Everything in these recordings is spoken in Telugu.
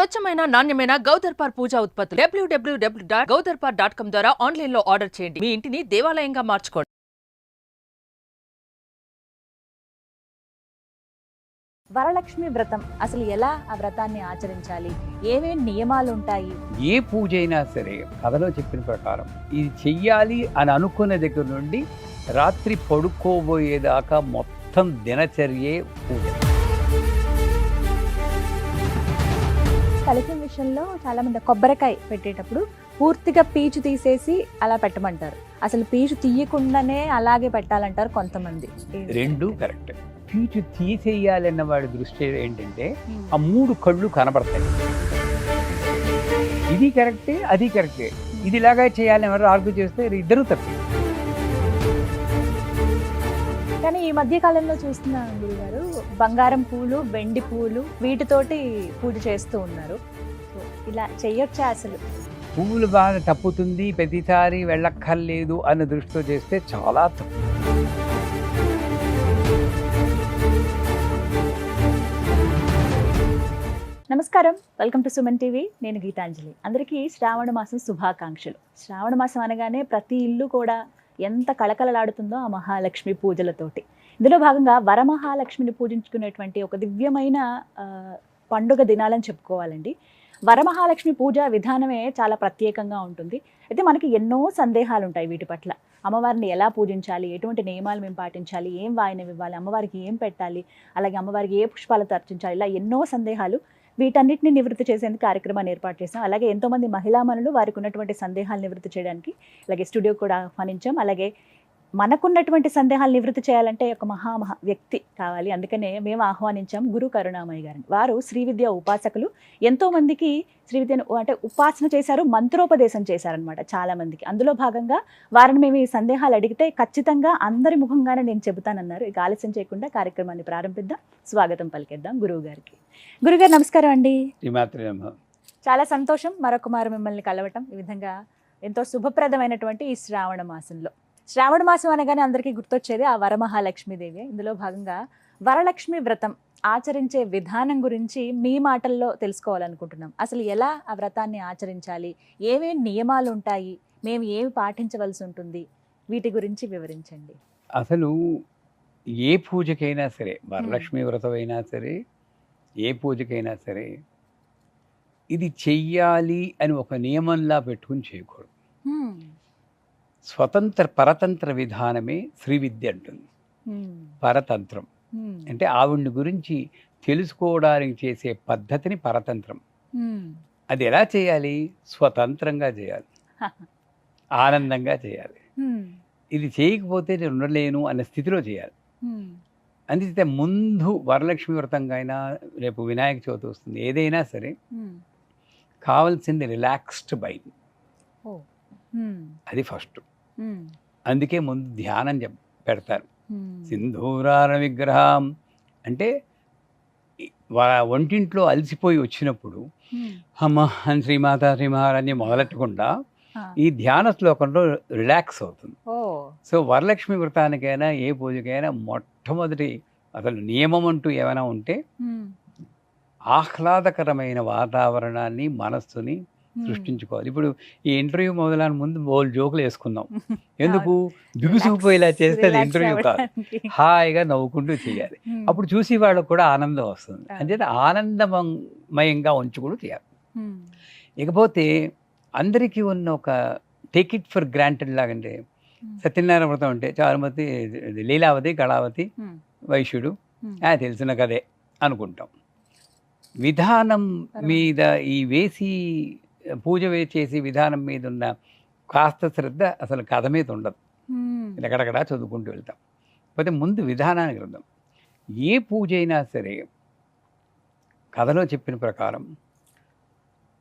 స్వచ్ఛమైన నాణ్యమైన గౌదర్పార్ పూజా ఉత్పత్తులు www.gaudarpar.com ద్వారా ఆన్లైన్ లో ఆర్డర్ చేయండి. మీ ఇంటిని దేవాలయంగా మార్చుకోండి. వరలక్ష్మి వ్రతం అసలు ఎలా ఆ వ్రతాన్ని ఆచరించాలి, ఏమేం నియమాలు ఉంటాయి? ఏ పూజ అయినా సరే కథలో చెప్పిన ప్రకారం ఇది చెయ్యాలి అని అనుకున్న దగ్గర నుండి రాత్రి పడుకోబోయేదాకా మొత్తం దినచర్యే పూజ. కలిసిన విషయంలో చాలా మంది కొబ్బరికాయ పెట్టేటప్పుడు పూర్తిగా పీచు తీసేసి అలా పెట్టమంటారు. అసలు పీచు తీయకుండానే అలాగే పెట్టాలంటారు కొంతమంది. రెండు కరెక్ట్. పీచు తీసేయాలన్న వాడి దృష్టి ఏంటంటే ఆ మూడు కళ్ళు కనబడతాయి. ఇది కరెక్టే, అది కరెక్టే, ఇది ఇలాగా చేయాలని ఎవరు ఆర్గ్యూ చేస్తే ఇద్దరు తప్పే. కానీ ఈ మధ్య కాలంలో చూస్తున్నాను గురుగారు, బంగారం పూలు, వెండి పూలు వీటితోటి పూజ చేస్తూ ఉన్నారు. సో ఇలా చెయ్యొచ్చా? అసలు పువ్వులు బాగా తప్పుతుంది, ప్రతిసారి వెళ్ళక్కర్లేదు అన్న దృష్టితో చేస్తే చాలా తప్పు. నమస్కారం, వెల్కమ్ టు సుమన్ టీవీ. నేను గీతాంజలి. అందరికీ శ్రావణ మాసం శుభాకాంక్షలు. శ్రావణ మాసం అనగానే ప్రతి ఇల్లు కూడా ఎంత కళకళలాడుతుందో ఆ మహాలక్ష్మి పూజలతోటి. ఇందులో భాగంగా వరమహాలక్ష్మిని పూజించుకునేటువంటి ఒక దివ్యమైన పండుగ దినాలని చెప్పుకోవాలండి. వరమహాలక్ష్మి పూజ విధానమే చాలా ప్రత్యేకంగా ఉంటుంది. అయితే మనకి ఎన్నో సందేహాలు ఉంటాయి వీటి పట్ల. అమ్మవారిని ఎలా పూజించాలి, ఎటువంటి నియమాలు మేము పాటించాలి, ఏం వాయినం ఇవ్వాలి, అమ్మవారికి ఏం పెట్టాలి, అలాగే అమ్మవారికి ఏ పుష్పాలతో అర్చించాలి, ఇలా ఎన్నో సందేహాలు. వీటన్నిటిని నివృత్తి చేసేందుకు కార్యక్రమాన్ని ఏర్పాటు చేసాం. అలాగే ఎంతోమంది మహిళామణులు వారికి ఉన్నటువంటి సందేహాలు నివృత్తి చేయడానికి అలాగే స్టూడియో కూడా ఆహ్వానించాం. అలాగే మనకున్నటువంటి సందేహాలు నివృత్తి చేయాలంటే ఒక మహా వ్యక్తి కావాలి. అందుకనే మేము ఆహ్వానించాం గురు కరుణామయ్య గారిని. వారు శ్రీ విద్య ఉపాసకులు. ఎంతోమందికి శ్రీ విద్యను అంటే ఉపాసన చేశారు, మంత్రోపదేశం చేశారనమాట చాలా మందికి. అందులో భాగంగా వారిని మేము ఈ సందేహాలు అడిగితే ఖచ్చితంగా అందరి ముఖంగానే నేను చెబుతానన్నారు. ఇక ఆలస్యం చేయకుండా కార్యక్రమాన్ని ప్రారంభిద్దాం. స్వాగతం పలికేద్దాం గురువు గారికి. గురుగారు నమస్కారం అండి. చాలా సంతోషం మరొక మారు మిమ్మల్ని కలవటం. ఈ విధంగా ఎంతో శుభప్రదమైనటువంటి ఈ శ్రావణ మాసంలో. శ్రావణ మాసం అనగానే అందరికీ గుర్తొచ్చేది ఆ వరమహాలక్ష్మీదేవి. ఇందులో భాగంగా వరలక్ష్మి వ్రతం ఆచరించే విధానం గురించి మీ మాటల్లో తెలుసుకోవాలనుకుంటున్నాం. అసలు ఎలా ఆ వ్రతాన్ని ఆచరించాలి, ఏమేమి నియమాలు ఉంటాయి, మేము ఏమి పాటించవలసి ఉంటుంది, వీటి గురించి వివరించండి. అసలు ఏ పూజకైనా సరే, వరలక్ష్మి వ్రతం అయినా సరే, ఏ పూజకైనా సరే ఇది చెయ్యాలి అని ఒక నియమంలా పెట్టుకుని చేయకూడదు. స్వతంత్ర పరతంత్ర విధానమే శ్రీ విద్య అంటుంది. పరతంత్రం అంటే ఆవిడ్ని గురించి తెలుసుకోవడానికి చేసే పద్ధతిని పరతంత్రం. అది ఎలా చేయాలి? స్వతంత్రంగా చేయాలి, ఆనందంగా చేయాలి. ఇది చేయకపోతే నేను ఉండలేను అన్న స్థితిలో చేయాలి. అందుకే ముందు వరలక్ష్మి వ్రతంగా అయినా, రేపు వినాయక చవితి వస్తుంది, ఏదైనా సరే కావాల్సింది రిలాక్స్డ్ మైండ్. అది ఫస్ట్. అందుకే ముందు ధ్యానం పెడతారు. సింధూరార విగ్రహం అంటే ఒంటింట్లో అలసిపోయి వచ్చినప్పుడు అమ్మ అని శ్రీమాత శ్రీమహారాణి మొదలెట్టకుండా ఈ ధ్యాన శ్లోకంలో రిలాక్స్ అవుతుంది. సో వరలక్ష్మి వ్రతానికైనా ఏ పూజకైనా మొట్టమొదటి అసలు నియమం అంటూ ఏమైనా ఉంటే ఆహ్లాదకరమైన వాతావరణాన్ని, మనస్సుని సృష్టించుకోవాలి. ఇప్పుడు ఈ ఇంటర్వ్యూ మొదలైన ముందు బోల్ జోకులు వేసుకుందాం. ఎందుకు? బిగుసుకుపోయేలా చేస్తే అది ఇంటర్వ్యూ కాదు. హాయిగా నవ్వుకుంటూ చేయాలి. అప్పుడు చూసి వాళ్ళకు కూడా ఆనందం వస్తుంది. అంటే ఆనందమయంగా ఉంచుకుంటూ చేయాలి. ఇకపోతే అందరికీ ఉన్న ఒక టేక్ ఇట్ ఫర్ గ్రాంటెడ్ లాగంటే సత్యనారాయణ వ్రతం అంటే చారుమతి, లీలావతి, కళావతి, వైశ్యుడు తెలిసిన కదే అనుకుంటాం. విధానం మీద ఈ వేసి పూజ చేసి విధానం మీద ఉన్న కాస్త శ్రద్ధ అసలు కథ మీద ఉండదు. ఎక్కడెక్కడా చదువుకుంటూ వెళ్తాం. కాకపోతే ముందు విధానానికి వెళ్దాం. ఏ పూజ అయినా సరే కథలో చెప్పిన ప్రకారం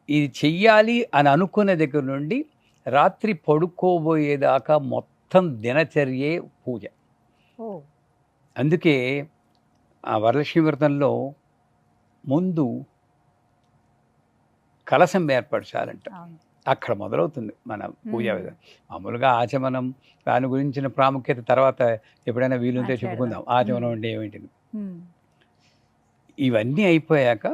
ఇది చెయ్యాలి అని అనుకున్న దగ్గర నుండి రాత్రి పడుకోబోయేదాకా మొత్తం దినచర్యే పూజ. అందుకే ఆ వరలక్ష్మి వ్రతంలో ముందు కలశం ఏర్పరచాలంట. అక్కడ మొదలవుతుంది మన పూజా విధానం. మామూలుగా ఆచమనం, దాని గురించిన ప్రాముఖ్యత తర్వాత ఎప్పుడైనా వీలుంటే చెప్పుకుందాం. ఆచమనం అంటే ఏమిటి. ఇవన్నీ అయిపోయాక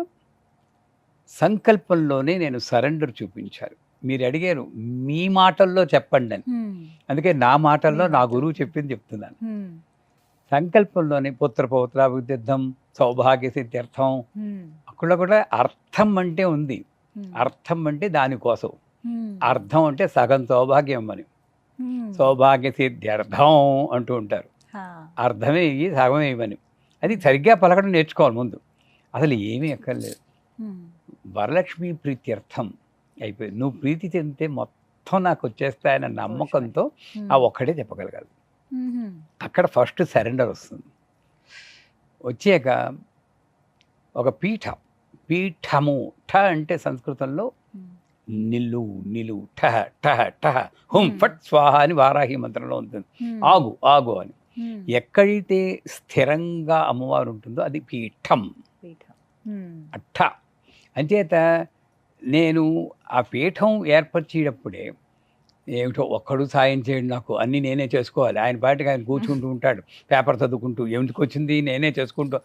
సంకల్పంలోనే నేను సరెండర్ చూపించాను. మీరు అడిగారు మీ మాటల్లో చెప్పండి అని. అందుకే నా మాటల్లో నా గురువు చెప్పింది చెప్తున్నాను. సంకల్పంలోనే పుత్ర పౌత్రాభివృద్ధిర్థం, సౌభాగ్య సిద్ధ్యర్థం, అక్కడ కూడా అర్థం అంటే ఉంది. అర్థం అంటే దానికోసం, అర్థం అంటే సగం సౌభాగ్యం అని, సౌభాగ్య సిద్ధ్యర్థం అంటూ ఉంటారు. అర్థమే ఇవి సగమే ఇవని. అది సరిగ్గా పలకడం నేర్చుకోవాలి ముందు. అసలు ఏమీ ఎక్కర్లేదు. వరలక్ష్మి ప్రీత్యర్థం అయిపోయింది. నువ్వు ప్రీతి చెందితే మొత్తం నాకు వచ్చేస్తాయన్న నమ్మకంతో ఆ ఒక్కడే చెప్పగలగాలి. అక్కడ ఫస్ట్ సరెండర్ వస్తుంది. వచ్చాక ఒక పీఠము, ఠ అంటే సంస్కృతంలో నిల్లు, నిలు, ఠహ ఠహ ఠహ, హుం ఫట్ స్వాహ అని వారాహి మంత్రంలో ఉంటుంది. ఆగు ఆగు అని. ఎక్కడైతే స్థిరంగా అమ్మవారు ఉంటుందో అది పీఠం. అట్ట అంచేత నేను ఆ పీఠం ఏర్పరిచేటప్పుడే ఏమిటో ఒక్కడు సాయం చేయండి నాకు, అన్నీ నేనే చేసుకోవాలి, ఆయన పాటికి ఆయన కూర్చుంటూ ఉంటాడు పేపర్ చదువుకుంటూ, ఎందుకు వచ్చింది నేనే చేసుకుంటూ.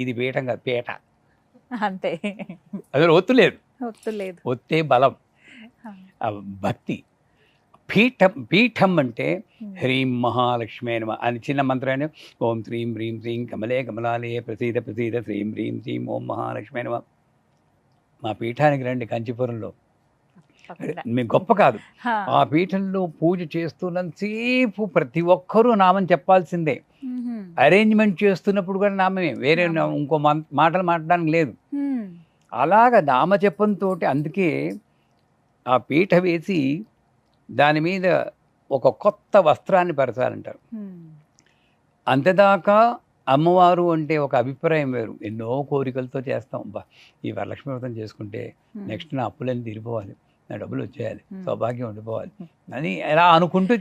ఇది పీఠం కాదు, పీట అంతే. అది ఒత్తు లేదు, ఒత్తే బలం, భక్తి. పీఠం అంటే హ్రీం మహాలక్ష్మి నమః అని చిన్న మంత్రాన్ని, ఓం శ్రీం హ్రీం శ్రీం కమలే కమలాలే ప్రసీద ప్రసీద శ్రీం హ్రీం శ్రీం ఓం మహాలక్ష్మి నమః. మా పీఠానికి రండి, కంచిపురంలో. మీకు గొప్ప కాదు, ఆ పీఠంలో పూజ చేస్తున్నంతసేపు ప్రతి ఒక్కరూ నామం చెప్పాల్సిందే. అరేంజ్మెంట్ చేస్తున్నప్పుడు కూడా నామమే, వేరే ఇంకో మాటలు మాట్లాడడానికి లేదు. అలాగ నామజపంతో, అందుకే ఆ పీఠ వేసి దాని మీద ఒక కొత్త వస్త్రాన్ని పరచాలంటారు. అంతదాకా అమ్మవారు అంటే ఒక అభిప్రాయం వేరు. ఎన్నో కోరికలతో చేస్తాం. ఈ వరలక్ష్మి వ్రతం చేసుకుంటే నెక్స్ట్ నా అప్పులన్నీ తీరిపోవాలి, నా డబ్బులు వచ్చేయాలి, సౌభాగ్యం ఉండిపోవాలి అని ఎలా అనుకుంటూ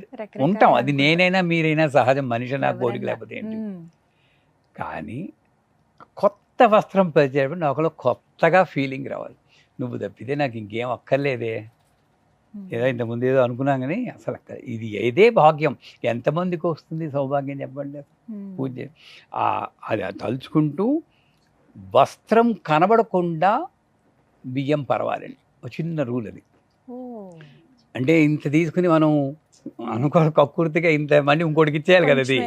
ఉంటాం. అది నేనైనా మీరైనా సహజం, మనిషి నా కోరిక లేకపోతే ఏంటి. కానీ కొత్త వస్త్రం పరిచేటప్పుడు నాకులో కొత్తగా ఫీలింగ్ రావాలి. నువ్వు తప్పితే నాకు ఇంకేం అక్కర్లేదే, ఏదో ఇంతకుముందు ఏదో అనుకున్నాం కానీ అసలు ఇది ఏదే భాగ్యం. ఎంతమందికి వస్తుంది సౌభాగ్యం చెప్పండి. పూజ అది తలుచుకుంటూ వస్త్రం కనబడకుండా బియ్యం పరవాలండి. ఒక చిన్న రూల్ అది. అంటే ఇంత తీసుకుని మనం కక్కుర్తిగా ఇంత మంది ఇంకోటికి ఇచ్చేయాలి కదా, అది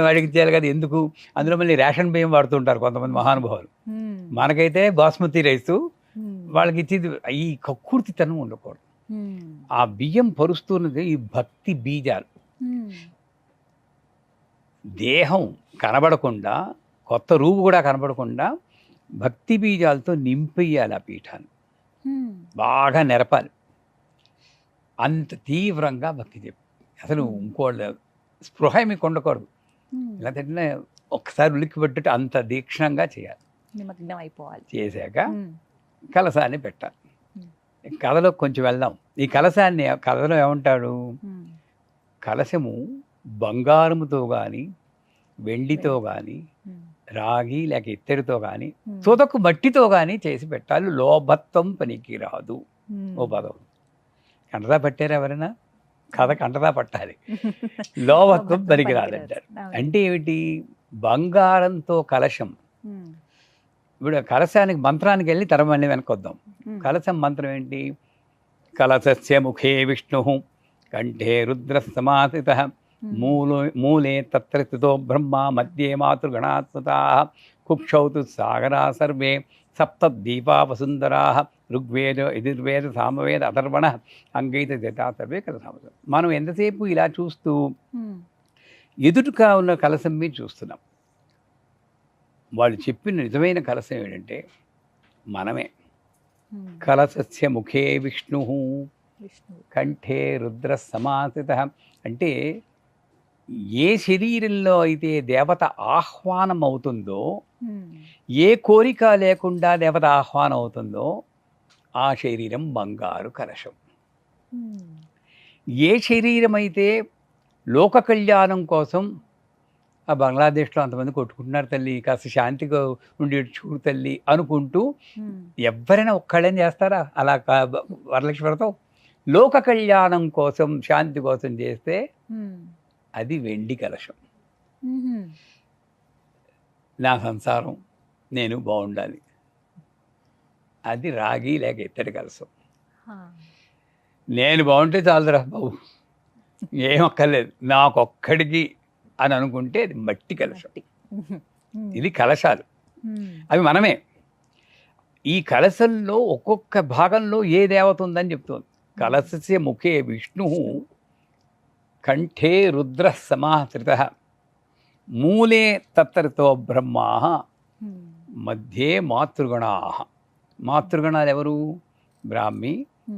వాడికి ఇచ్చేయాలి కదా, ఎందుకు? అందులో మళ్ళీ రేషన్ బియ్యం వాడుతుంటారు కొంతమంది మహానుభావులు. మనకైతే బాస్మతి రైసు, వాళ్ళకి ఇచ్చేది. ఈ కక్కుర్తితనం ఉండకూడదు. ఆ బియ్యం పరుస్తున్నది ఈ భక్తి బీజాలు. దేహం కనబడకుండా, కొత్త రూపు కూడా కనబడకుండా భక్తి బీజాలతో నింపేయాలి ఆ పీఠాన్ని. బాగా నెరపాలి. అంత తీవ్రంగా భక్తి చెప్పి అసలు ఇంకోళ్ళ స్పృహ మీకు ఉండకూడదు. ఇలా తింటే ఒక్కసారి ఉలిక్కి పట్టుట్టు అంత దీక్షణంగా చేయాలి. నిమగ్నం అయిపోవాలి. చేశాక కలశాన్ని పెట్టాలి. కథలో కొంచెం వెళ్దాం. ఈ కలశాన్ని, కథలో ఏమంటాడు, కలశము బంగారముతో కానీ, వెండితో కానీ, రాగి లేక ఇత్తడితో కానీ, తుదకు మట్టితో కానీ చేసి పెట్టాలి. లోభత్వం పనికి రాదు. ఓ పదం కంటదా పట్టారు ఎవరైనా? కథ కంటదా పట్టాలి. లోభత్వం పనికి రాదంటారు. అంటే ఏమిటి? బంగారంతో కలశం. ఇప్పుడు కలశానికి మంత్రానికి వెళ్ళి మళ్ళీ వెనకొద్దాం. కలశం మంత్రం ఏంటి? కలశస్య ముఖే విష్ణు, కంఠే రుద్ర సమాసిత, మూలే తత్ర స్థితో బ్రహ్మ, మధ్యే మాతృగణాత్మతా, కుక్షౌతు సాగరా సర్వే, సప్తద్వీపా వసుంధరా, ఋగ్వేద యజుర్వేద సామవేద అథర్వణ అంగైత జతా సర్వే కలశామతం. మనం ఎంతసేపు ఇలా చూస్తూ ఎదురుగా ఉన్న కలశం మీద చూస్తున్నాం. వాళ్ళు చెప్పిన నిజమైన కలశం ఏంటంటే మనమే. కలశస్య ముఖే విష్ణు, కంఠే రుద్ర సమాసిత. అంటే ఏ శరీరంలో అయితే దేవత ఆహ్వానం అవుతుందో, ఏ కోరిక లేకుండా దేవత ఆహ్వానం అవుతుందో ఆ శరీరం బంగారు కలశం. ఏ శరీరం అయితే లోక కళ్యాణం కోసం, ఆ బంగ్లాదేశ్లో అంతమంది కొట్టుకుంటున్నారు తల్లి, కాస్త శాంతిగా ఉండి చూడు తల్లి అనుకుంటూ ఎవరైనా ఒక్కళ్ళని చేస్తారా అలా? వరలక్ష్మి వ్రతం లోక కళ్యాణం కోసం, శాంతి కోసం చేస్తే అది వెండి కలశం. నా సంసారం నేను బాగుండాలి, అది రాగి లేక ఇత్తడి కలసం. నేను బాగుంటే చాలురా బాబు, ఏం అక్కర్లేదు నాకొక్కడికి అని అనుకుంటే అది మట్టి కలశం. ఇది కలశాలు, అవి మనమే. ఈ కలశంలో ఒక్కొక్క భాగంలో ఏ దేవత ఉందని చెప్తుంది. కలశస్య ముఖే విష్ణు, కంఠే రుద్ర సమాశ్రిత, మూలే తత్తరితో బ్రహ్మా, మధ్యే మాతృగణా. మాతృగణాలు ఎవరు? బ్రాహ్మి,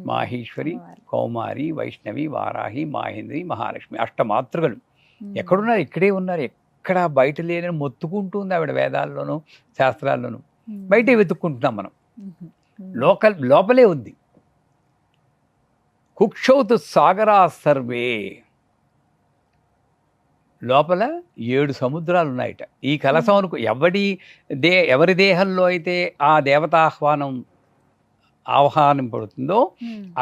మాహేశ్వరి, కౌమారి, వైష్ణవి, వారాహి, మాహేంద్రి, మహాలక్ష్మి. అష్టమాతృగలు ఎక్కడున్నారు? ఇక్కడే ఉన్నారు. ఎక్కడ బయట లేని మొత్తుకుంటుంది ఆవిడ వేదాల్లోనూ శాస్త్రాల్లోనూ. బయటే వెతుక్కుంటున్నాం మనం, లోపలే ఉంది. కుక్షౌతు సాగరా సర్వే, లోపల 7 సముద్రాలు ఉన్నాయట. ఈ కలశంకు ఎవరి దేహంలో అయితే ఆ ఆహ్వానింపడుతుందో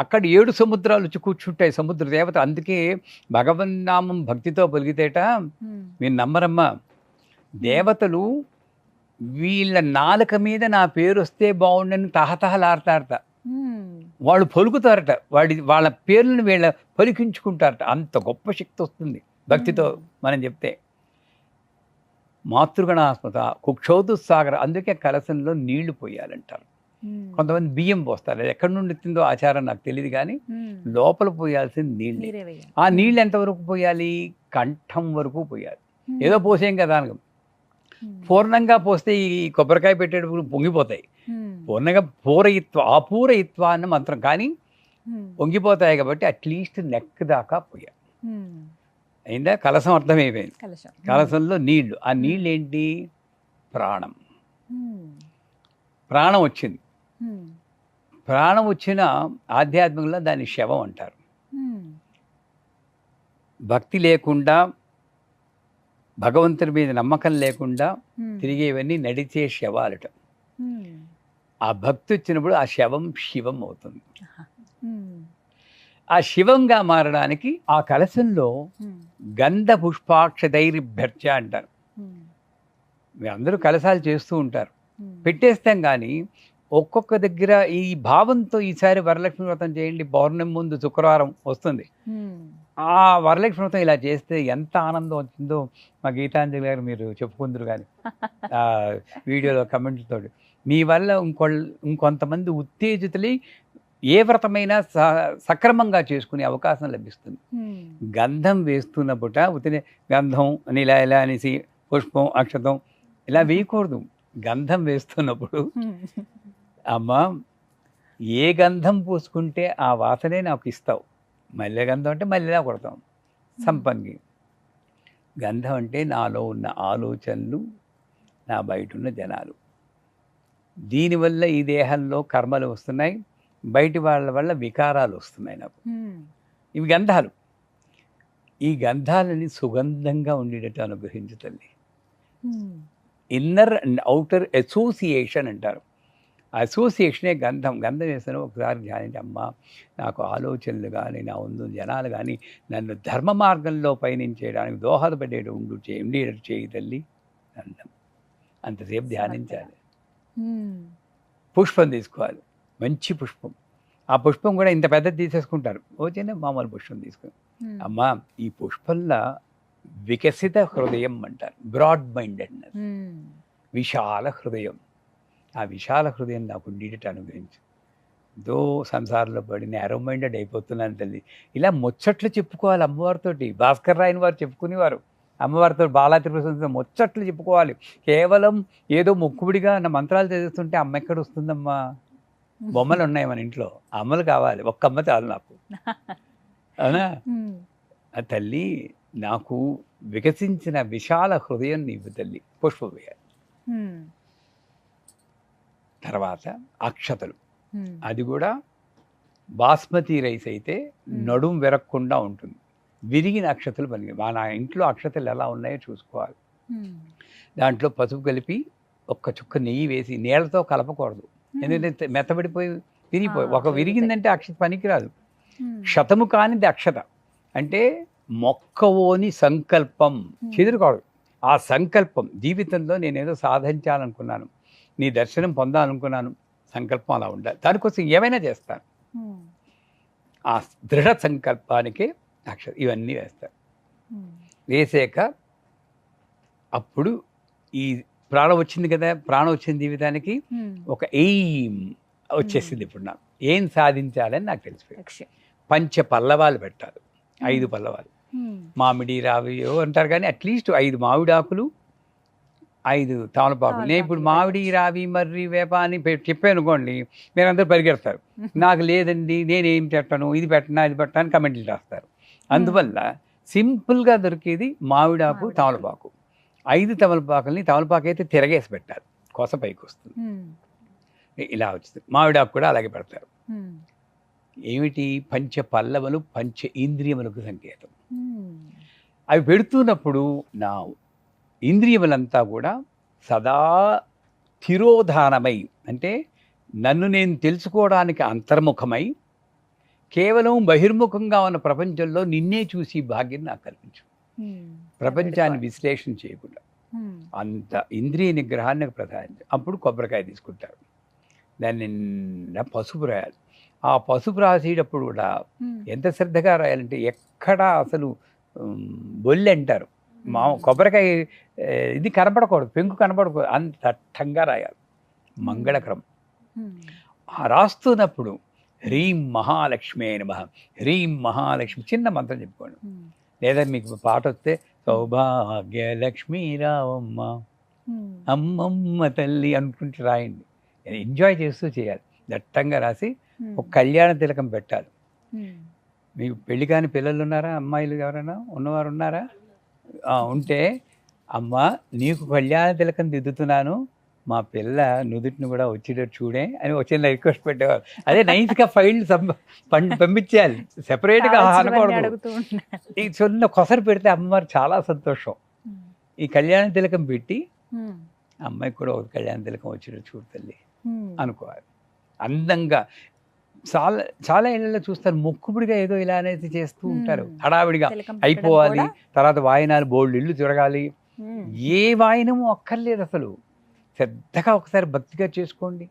అక్కడ 7 సముద్రాలు వచ్చి కూర్చుంటాయి, సముద్ర దేవత. అందుకే భగవన్నామం భక్తితో పలికితేట మీరు నమ్మరమ్మా, దేవతలు వీళ్ళ నాలుక మీద నా పేరు వస్తే బాగుండని తహతహలాడతారట. వాళ్ళు పలుకుతారట, వాళ్ళ పేర్లను వీళ్ళ పలికించుకుంటారట. అంత గొప్ప శక్తి వస్తుంది భక్తితో మనం చెప్తే. మాతృగణాస్మత కుక్షౌతు సాగర. అందుకే కలశంలో నీళ్లు పోయాలంటారు. కొంతమంది బియ్యం పోస్తారు, అది ఎక్కడి నుండి తిందో ఆచారం నాకు తెలియదు, కానీ లోపల పోయాల్సింది నీళ్ళు. ఆ నీళ్ళు ఎంతవరకు పోయాలి? కంఠం వరకు పోయాలి. ఏదో పోసేం కదా అనగా, పూర్ణంగా పోస్తే ఈ కొబ్బరికాయ పెట్టేటప్పుడు పొంగిపోతాయి. పూర్ణంగా అపూరయిత్వ అన్న మంత్రం, కానీ పొంగిపోతాయి కాబట్టి అట్లీస్ట్ నెక్ దాకా పోయాలి. అయిందా? కలశం అర్థమైపోయింది. కలశంలో నీళ్లు. ఆ నీళ్ళు ఏంటి? ప్రాణం. ప్రాణం వచ్చింది. ప్రాణం వచ్చిన ఆధ్యాత్మికంలో దాన్ని శవం అంటారు. భక్తి లేకుండా, భగవంతుడి మీద నమ్మకం లేకుండా తిరిగేవన్నీ నడిచే శవాలట. ఆ భక్తి వచ్చినప్పుడు ఆ శవం శివం అవుతుంది. ఆ శివంగా మారడానికి ఆ కలశంలో గంధ పుష్పాక్షరైర్భ్యర్చ అంటారు. మీరు అందరూ కలశాలు చేస్తూ ఉంటారు, పెట్టేస్తాం, కానీ ఒక్కొక్క దగ్గర ఈ భావంతో ఈసారి వరలక్ష్మి వ్రతం చేయండి, పౌర్ణమి ముందు శుక్రవారం వస్తుంది, ఆ వరలక్ష్మి వ్రతం ఇలా చేస్తే ఎంత ఆనందం వచ్చిందో మా గీతాంజలి గారు మీరు చెప్పుకుందరు. కానీ ఆ వీడియోలో కమెంట్తో మీ వల్ల ఇంకొంతమంది ఉత్తేజితులై ఏ వ్రతమైనా సక్రమంగా చేసుకునే అవకాశం లభిస్తుంది. గంధం వేస్తున్నప్పుట ఉత్తినే గంధం అని ఇలా అనేసి పుష్పం అక్షతం ఇలా వేయకూడదు. గంధం వేస్తున్నప్పుడు అమ్మా ఏ గంధం పూసుకుంటే ఆ వాసనే నాకు ఇస్తావు. మల్లె గంధం అంటే మల్లెలా కొడతాం, సంపంగి. గంధం అంటే నాలో ఉన్న ఆలోచనలు, నా బయట ఉన్న జనాలు. దీనివల్ల ఈ దేహంలో కర్మలు వస్తున్నాయి, బయటి వాళ్ళ వల్ల వికారాలు వస్తున్నాయి నాకు. ఇవి గంధాలు. ఈ గంధాలని సుగంధంగా ఉండేటట్టు అనుగ్రహించు తల్లి. ఇన్నర్ అండ్ అవుటర్ అసోసియేషన్ అంటారు. అసోసియేషనే గంధం. గంధం వేసిన ఒకసారి ధ్యానించి, అమ్మ నాకు ఆలోచనలు కానీ, నా ముందు జనాలు కానీ నన్ను ధర్మ మార్గంలో పయనించేయడానికి దోహదపడేటు ఉండేటట్టు చేయి తల్లి. గంధం అంతసేపు ధ్యానించాలి. పుష్పం తీసుకోవాలి, మంచి పుష్పం. ఆ పుష్పం కూడా ఇంత పెద్దది తీసేసుకుంటారు, ఓచేనే మామూలు పుష్పం తీసుకుని. అమ్మ ఈ పుష్పంలో వికసిత హృదయం అంటారు, బ్రాడ్ మైండెడ్నెస్, విశాల హృదయం. ఆ విశాల హృదయం నాకు ఉండేటట్టు అనుగ్రహించు. దో సంసారంలో పడి నేరో మైండెడ్ అయిపోతున్నాను తల్లి. ఇలా ముచ్చట్లు చెప్పుకోవాలి అమ్మవారితోటి. భాస్కర్ రాయని వారు చెప్పుకునేవారు అమ్మవారితో, బాలా త్రిపుర ముచ్చట్లు చెప్పుకోవాలి. కేవలం ఏదో మొక్కుబడిగా నా మంత్రాలు చదువుతుంటే అమ్మ ఎక్కడ వస్తుందమ్మా? బొమ్మలు ఉన్నాయి మన ఇంట్లో, అమ్మలు కావాలి. ఒక్క అమ్మ చాలు నాకు, అవునా? ఆ తల్లి నాకు వికసించిన విశాల హృదయం నీవు తల్లి. పుష్ప వేయాలి. తర్వాత అక్షతలు. అది కూడా బాస్మతి రైస్ అయితే నడుం విరగకుండా ఉంటుంది. విరిగిన అక్షతలు పని. మన ఇంట్లో అక్షతలు ఎలా ఉన్నాయో చూసుకోవాలి. దాంట్లో పసుపు కలిపి ఒక్క చుక్క నెయ్యి వేసి, నీళ్ళతో కలపకూడదు, ఎందుకంటే మెత్తబడిపోయి విరిగిపోయి. ఒక విరిగిందంటే అక్షత పనికిరాదు. క్షతము కానిది అక్షత అంటే మొక్కవోని సంకల్పం, చెదిరికూడదు. ఆ సంకల్పం జీవితంలో నేనేదో సాధించాలనుకున్నాను, నీ దర్శనం పొందాలనుకున్నాను, సంకల్పం అలా ఉండాలి. దానికోసం ఏమైనా చేస్తాను. ఆ దృఢ సంకల్పానికి ఇవన్నీ వేస్తారు. వేసాక అప్పుడు ఈ ప్రాణం వచ్చింది కదా, ప్రాణం వచ్చిన జీవితానికి ఒక ఎయిమ్ వచ్చేసింది. ఇప్పుడు నాకు ఏం సాధించాలని నాకు తెలిసిపోయింది. పంచ పల్లవాలు పెట్టాలి, 5 పల్లవాలు. మామిడి రావి అంటారు కానీ అట్లీస్ట్ 5 మామిడి ఆకులు, 5 తమలపాకులు. నేను ఇప్పుడు మామిడి రావి మర్రి వేప అని చెప్పాను అనుకోండి, మీరందరూ పరిగెడతారు. నాకు లేదండి, నేనేం పెట్టను, ఇది పెట్టనా ఇది పెట్టనా అని కమెంట్లు రాస్తారు. అందువల్ల సింపుల్గా దొరికేది మామిడాకు, తమలపాకు. 5 తమలపాకుల్ని, తమలపాకు అయితే తిరగేసి పెట్టాలి, కొస పైకి వస్తుంది, ఇలా వచ్చింది. మామిడాకు కూడా అలాగే పెడతారు. ఏమిటి? పంచ పల్లవలు, పంచ ఇంద్రియములకు సంకేతం. అవి పెడుతున్నప్పుడు నా ఇంద్రియములంతా కూడా సదా తిరోధానమై, అంటే నన్ను నేను తెలుసుకోవడానికి అంతర్ముఖమై, కేవలం బహిర్ముఖంగా ఉన్న ప్రపంచంలో నిన్నే చూసి భాగ్యం నాకు కల్పించు. ప్రపంచాన్ని విశ్లేషణ చేయకుండా అంత ఇంద్రియ నిగ్రహాన్ని ప్రధానం. అప్పుడు కొబ్బరికాయ తీసుకుంటారు, దాన్ని పసుపు రాయాలి. ఆ పసుపు రాసేటప్పుడు కూడా ఎంత శ్రద్ధగా రాయాలంటే ఎక్కడా అసలు బొల్లి అంటారు, కొబ్బరికాయ ఇది కనపడకూడదు, పెంకు కనపడకూడదు, అంత దట్టంగా రాయాలి, మంగళకరం. రాస్తున్నప్పుడు హ్రీం మహాలక్ష్మి నమః, హ్రీం మహాలక్ష్మి, చిన్న మంత్రం చెప్పుకోండి. లేదా మీకు పాట వస్తే సౌభాగ్యలక్ష్మీ రావమ్మ, అమ్మమ్మ తల్లి అనుకుంటూ రాయండి. ఎంజాయ్ చేస్తూ చేయాలి, దట్టంగా రాసి ఒక కళ్యాణ తిలకం పెట్టాలి. మీకు పెళ్లి కాని పిల్లలు ఉన్నారా, అమ్మాయిలు ఎవరైనా ఉన్నవారు ఉన్నారా? ఉంటే అమ్మ నీకు కళ్యాణ తిలకం దిద్దుతున్నాను, మా పిల్ల నుదుటిని కూడా వచ్చేటట్టు చూడే అని వచ్చిన రిక్వెస్ట్ పెట్టేవారు. అదే నైస్గా ఫైల్ పంపించేయాలి, సెపరేట్గా అనకూడదు. ఈ చిన్న కొసరు పెడితే అమ్మవారు చాలా సంతోషం. ఈ కళ్యాణ తిలకం పెట్టి అమ్మాయికి కూడా ఒక కళ్యాణ తిలకం వచ్చేటట్టు చూడు తల్లి అనుకోవాలి. అందంగా చాలా చాలా ఇళ్ళలో చూస్తారు, మొక్కుబడిగా ఏదో ఇలా అనేది చేస్తూ ఉంటారు, హడావిడిగా అయిపోవాలి. తర్వాత వాయినాలు బోల్డ్ ఇల్లు తిరగాలి. ఏ వాయినము అక్కర్లేదు అసలు, శ్రద్ధగా ఒకసారి భక్తిగా చేసుకోండి,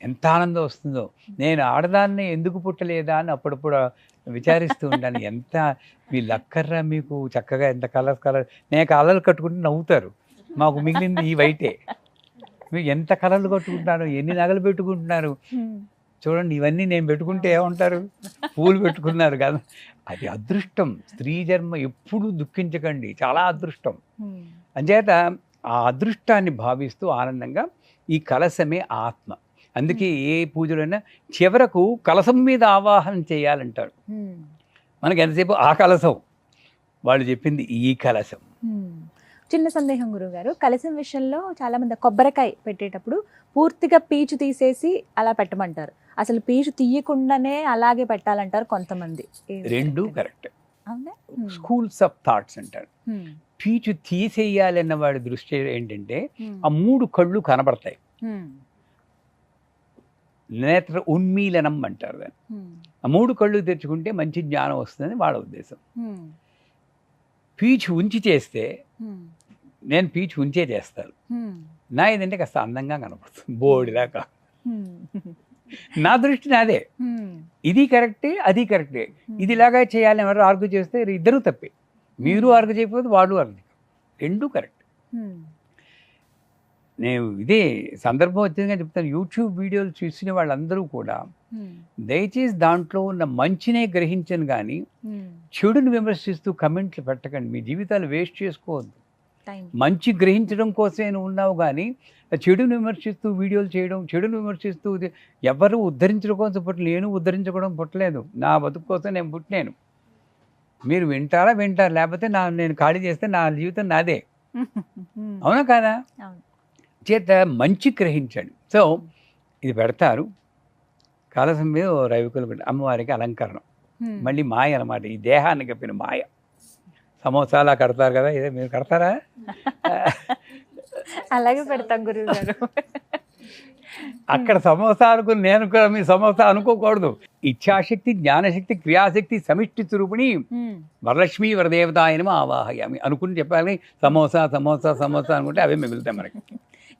ఎంత ఆనందం వస్తుందో. నేను ఆడదాన్ని ఎందుకు పుట్టలేదా అని అప్పుడప్పుడు విచారిస్తూ ఉంటాను. ఎంత వీళ్ళు అక్కర్రా మీకు, చక్కగా ఎంత కలర్ నేను కలర్లు కట్టుకుంటే నవ్వుతారు, మాకు మిగిలింది ఈ వైటే. మీరు ఎంత కలర్లు కట్టుకుంటున్నారు, ఎన్ని నగలు పెట్టుకుంటున్నారు చూడండి. ఇవన్నీ నేను పెట్టుకుంటే ఏమంటారు, పూలు పెట్టుకున్నారు కదా. అది అదృష్టం. స్త్రీ జన్మ ఎప్పుడు దుఃఖించకండి, చాలా అదృష్టం. అంచేత ఆ అదృష్టాన్ని భావిస్తూ ఆనందంగా ఈ కలశమే ఆత్మ. అందుకే ఏ పూజలైనా చివరకు కలశం మీద ఆవాహన చేయాలంటారు. మనకి ఎంతసేపు ఆ కలశం, వాళ్ళు చెప్పింది ఈ కలశం. చిన్న సందేహం గురువుగారు, కలశం విషయంలో చాలా మంది కొబ్బరికాయ పెట్టేటప్పుడు పూర్తిగా పీచు తీసేసి అలా పెట్టమంటారు, అసలు పీచు తీయకుండానే అలాగే పెట్టాలంటారు కొంతమంది. రెండు కరెక్ట్. స్కూల్స్ ఆఫ్ థాట్స్ అంటారు. పీచు తీసేయాలన్న వాడి దృష్టి ఏంటంటే ఆ 3 కళ్ళు కనబడతాయి, నేత్ర ఉన్మీలనం అంటారు దాన్ని. ఆ 3 కళ్ళు తెచ్చుకుంటే మంచి జ్ఞానం వస్తుందని వాళ్ళ ఉద్దేశం. పీచు ఉంచి చేస్తే, నేను పీచు ఉంచే చేస్తాను, నా ఏదంటే కాస్త అందంగా కనపడుతుంది, బోడిదాకా. నా దృష్టి నాదే, ఇది కరెక్టే అది కరెక్టే, ఇది ఇలాగా చేయాలి ఎవరు ఆర్గ్యూ చేస్తే ఇద్దరూ తప్పే. మీరు ఆర్గ్యూ చేయకపోతే వాళ్ళు ఆర్గ్యూ, రెండూ కరెక్ట్. నేను ఇదే సందర్భం వచ్చిందిగా చెప్తాను. యూట్యూబ్ వీడియోలు చూసిన వాళ్ళందరూ కూడా దయచేసి దాంట్లో ఉన్న మంచినే గ్రహించను కానీ చెడుని విమర్శిస్తూ కమెంట్లు పెట్టకండి. మీ జీవితాలు వేస్ట్ చేసుకోవద్దు. మంచి గ్రహించడం కోసమే నువ్వు ఉన్నావు కానీ చెడుని విమర్శిస్తూ వీడియోలు చేయడం, చెడుని విమర్శిస్తూ ఎవరు ఉద్ధరించడం కోసం పుట్టలేదు, నేను ఉద్ధరించుకోవడం పుట్టలేదు, నా బతుకు కోసం నేను పుట్టినాను. మీరు వింటారా వింటారు, లేకపోతే నేను ఖాళీ చేస్తే నా జీవితం నాదే. అవునా కాదా? చేత మంచి గ్రహించండి. సో ఇది పెడతారు, కలశం మీద రవికులు పెట్టి అమ్మవారికి అలంకరణం. మళ్ళీ మాయ అన్నమాట, ఈ దేహాన్ని కప్పిన మాయ. సమోసాలా కడతారు కదా, ఇదే మీరు కడతారా? అలాగే పెడతాం గురువుగారు. అక్కడ సమోసా అనుకుని నేను కూడా మీ సమోసా అనుకోకూడదు. ఇచ్ఛాశక్తి, జ్ఞానశక్తి, క్రియాశక్తి సమిష్టి స్వరూపిణి వరలక్ష్మీ వరదేవతాయనమ ఆవాహయామి అనుకుని చెప్పాలి. సమోసా సమోసా సమోసా అనుకుంటే అవే మిగులుతాయి మనకి.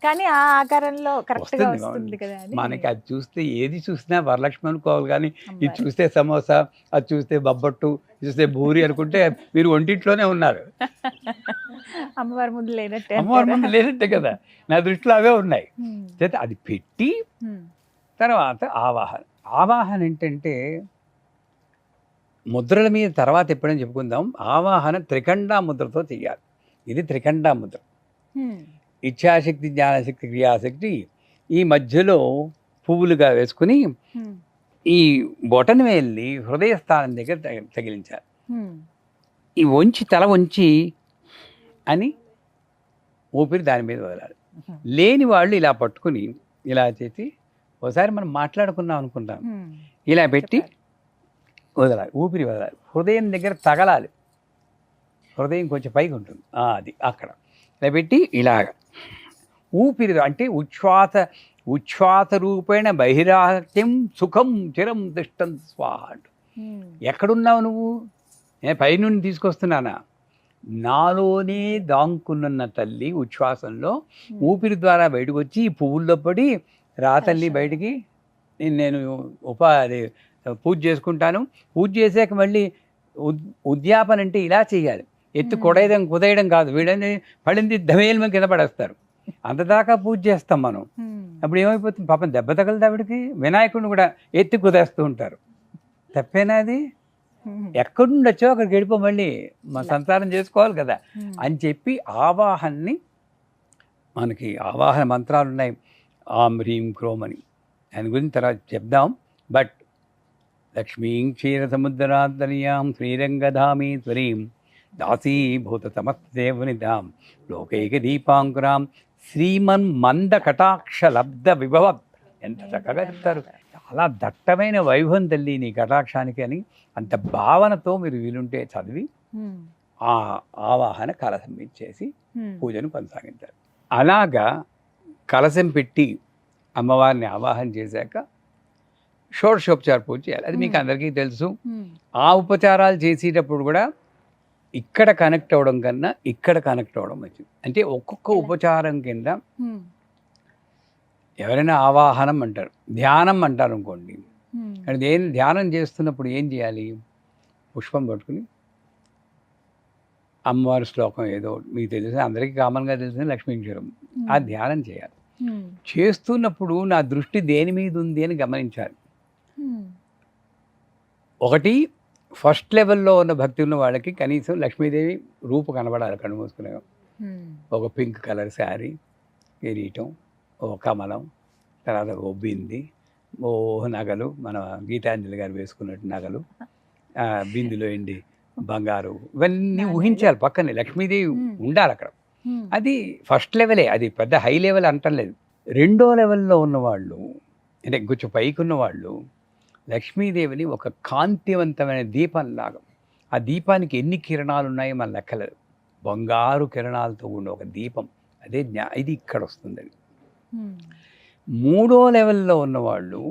కానీ ఆ ఆకారంలో కరెక్ట్ గా వస్తుంది వస్తుంది కదా అని. మనకి అది చూస్తే ఏది చూసినా వరలక్ష్మి అనుకోవాలి, కానీ ఇది అమ్మవారు. చూస్తే సమోసా, అది చూస్తే బొబ్బట్టు, చూస్తే బూరి అనుకుంటే మీరు ఒంటింట్లోనే ఉన్నారు. అమ్మవారి ముందు లేనట్టే అమ్మవారి అంటారా? ముందు లేనట్టే కదా, నా దృష్టిలో అవే ఉన్నాయి. ఉమ్, చేత అది పెట్టి ఉమ్, తర్వాత ఆవాహన. ఆవాహన ఏంటంటే ముద్రల మీద తర్వాత ఎప్పుడైనా చెప్పుకుందాం. ఆవాహన త్రికండా ముద్రతో చేయాలి. ఇది త్రికండా ముద్ర. ఉమ్, ఇచ్ఛాశక్తి, జ్ఞానశక్తి, క్రియాశక్తి ఈ మధ్యలో పువ్వులుగా వేసుకుని ఉమ్, ఈ బొటన వేలిని హృదయ స్థానం దగ్గర తగిలించాలి. ఉమ్, ఈ వంచి తల వంచి అని ఊపిరి దాని మీద వదలాలి. ఉమ్, లేని వాళ్ళు ఇలా పట్టుకుని ఇలా చేసి ఒకసారి మనం మాట్లాడుకున్నాం అనుకుంటాం, ఉమ్. ఇలా పెట్టి చెప్పారు. వదలాలి, ఊపిరి వదలాలి. హృదయం దగ్గర తగలాలి, హృదయం కొంచెం పైకి ఉంటుంది, అది అక్కడ ఇలా పెట్టి ఇలాగ ఊపిరి అంటే ఉచ్ఛ్వాస రూపేణ బహిరాహ్యం సుఖం చిరం తిష్టం స్వాహ. ఉమ్, ఎక్కడున్నావు నువ్వు? నేను పైనుండి తీసుకొస్తున్నానా? నాలోనే దాంకున్న తల్లి ఉచ్ఛ్వాసంలో ఊపిరి ద్వారా బయటకు వచ్చి ఈ పువ్వుల్లో పడి రా తల్లి బయటికి, నేను అది పూజ చేసుకుంటాను. పూజ చేసాక మళ్ళీ ఉద్యాపన అంటే ఇలా చేయాలి, ఎత్తి కుదేయడం కాదు. వీడని పడింది దమేలు కింద పడేస్తారు, అంతదాకా పూజ చేస్తాం మనం. ఉమ్, అప్పుడు ఏమైపోతుంది, పాపం దెబ్బ తగలదు ఆవిడకి. వినాయకుడిని కూడా ఎత్తి కుదేస్తూ ఉంటారు. తప్పేనా అది? ఉమ్, ఎక్కడి నుండి వచ్చో అక్కడికి వెళ్ళిపో, మళ్ళీ మా సంసారం చేసుకోవాలి కదా ఉమ్, అని చెప్పి ఆవాహన్ని, మనకి ఆవాహన మంత్రాలు ఉన్నాయి, ఆం హ్రీం క్రోమ్ అని. దాని గురించి తర్వాత చెప్దాం. బట్ లక్ష్మీం క్షీరసముద్రాంతర్యాం శ్రీరంగధామేశ్వరీం దాసీభూత సమస్తదేవనితాం లోకైక దీపాంకురాం శ్రీమన్ మంద కటాక్ష లబ్ధ విభవ. ఎంత చక్కగా చెప్తారు. చాలా దట్టమైన వైభవం తల్లి నీ కటాక్షానికి అని అంత భావనతో మీరు వీలుంటే చదివి ఉమ్, ఆ ఆవాహన కలశం ఇచ్చేసి ఉమ్, పూజను కొనసాగించారు. అలాగా కలశం పెట్టి అమ్మవారిని ఆవాహన చేశాక షోడశోపచార పూజ చేయాలి. అది మీకు అందరికీ తెలుసు. ఉమ్, ఆ ఉపచారాలు చేసేటప్పుడు కూడా ఇక్కడ కనెక్ట్ అవ్వడం కన్నా ఇక్కడ కనెక్ట్ అవ్వడం మంచిది. అంటే ఒక్కొక్క ఉపచారం కింద ఉమ్, ఎవరైనా ఆవాహనం అంటారు, ధ్యానం అంటారు అనుకోండి. ఉమ్, అంటే ధ్యానం చేస్తున్నప్పుడు ఏం చేయాలి? పుష్పం పట్టుకుని అమ్మవారి శ్లోకం ఏదో మీకు తెలిసిన, అందరికీ కామన్గా తెలిసిన లక్ష్మీక్షరం, ఆ ధ్యానం చేయాలి. ఉమ్, చేస్తున్నప్పుడు నా దృష్టి దేని మీద ఉంది అని గమనించాలి. ఉమ్, ఒకటి, ఫస్ట్ లెవెల్లో ఉన్న భక్తి ఉన్న వాళ్ళకి కనీసం లక్ష్మీదేవి రూపు కనబడాలి కళ్ళు మూసుకునే. ఉమ్, ఒక పింక్ కలర్ శారీ, కిరీటం, ఓ కమలం, తర్వాత ఓ బింది, ఓ నగలు, మన గీతాంజలి గారు వేసుకున్నట్టు నగలు, బిందులో ఎండి బంగారు, ఇవన్నీ ఊహించాలి. పక్కనే లక్ష్మీదేవి ఉండాలి అక్కడ. ఉమ్, అది ఫస్ట్ లెవెలే, అది పెద్ద హై లెవెల్ అంటలేదు. రెండో లెవెల్లో ఉన్నవాళ్ళు, అంటే కొంచెం పైకి ఉన్నవాళ్ళు లక్ష్మీదేవిని ఒక కాంతివంతమైన దీపంలాగా, ఆ దీపానికి ఎన్ని కిరణాలు ఉన్నాయో మన లెక్కలేదు, బంగారు కిరణాలతో ఉన్న ఒక దీపం, అదే ఇది ఇక్కడ వస్తుంది. ఉమ్, మూడో లెవెల్లో ఉన్నవాళ్ళు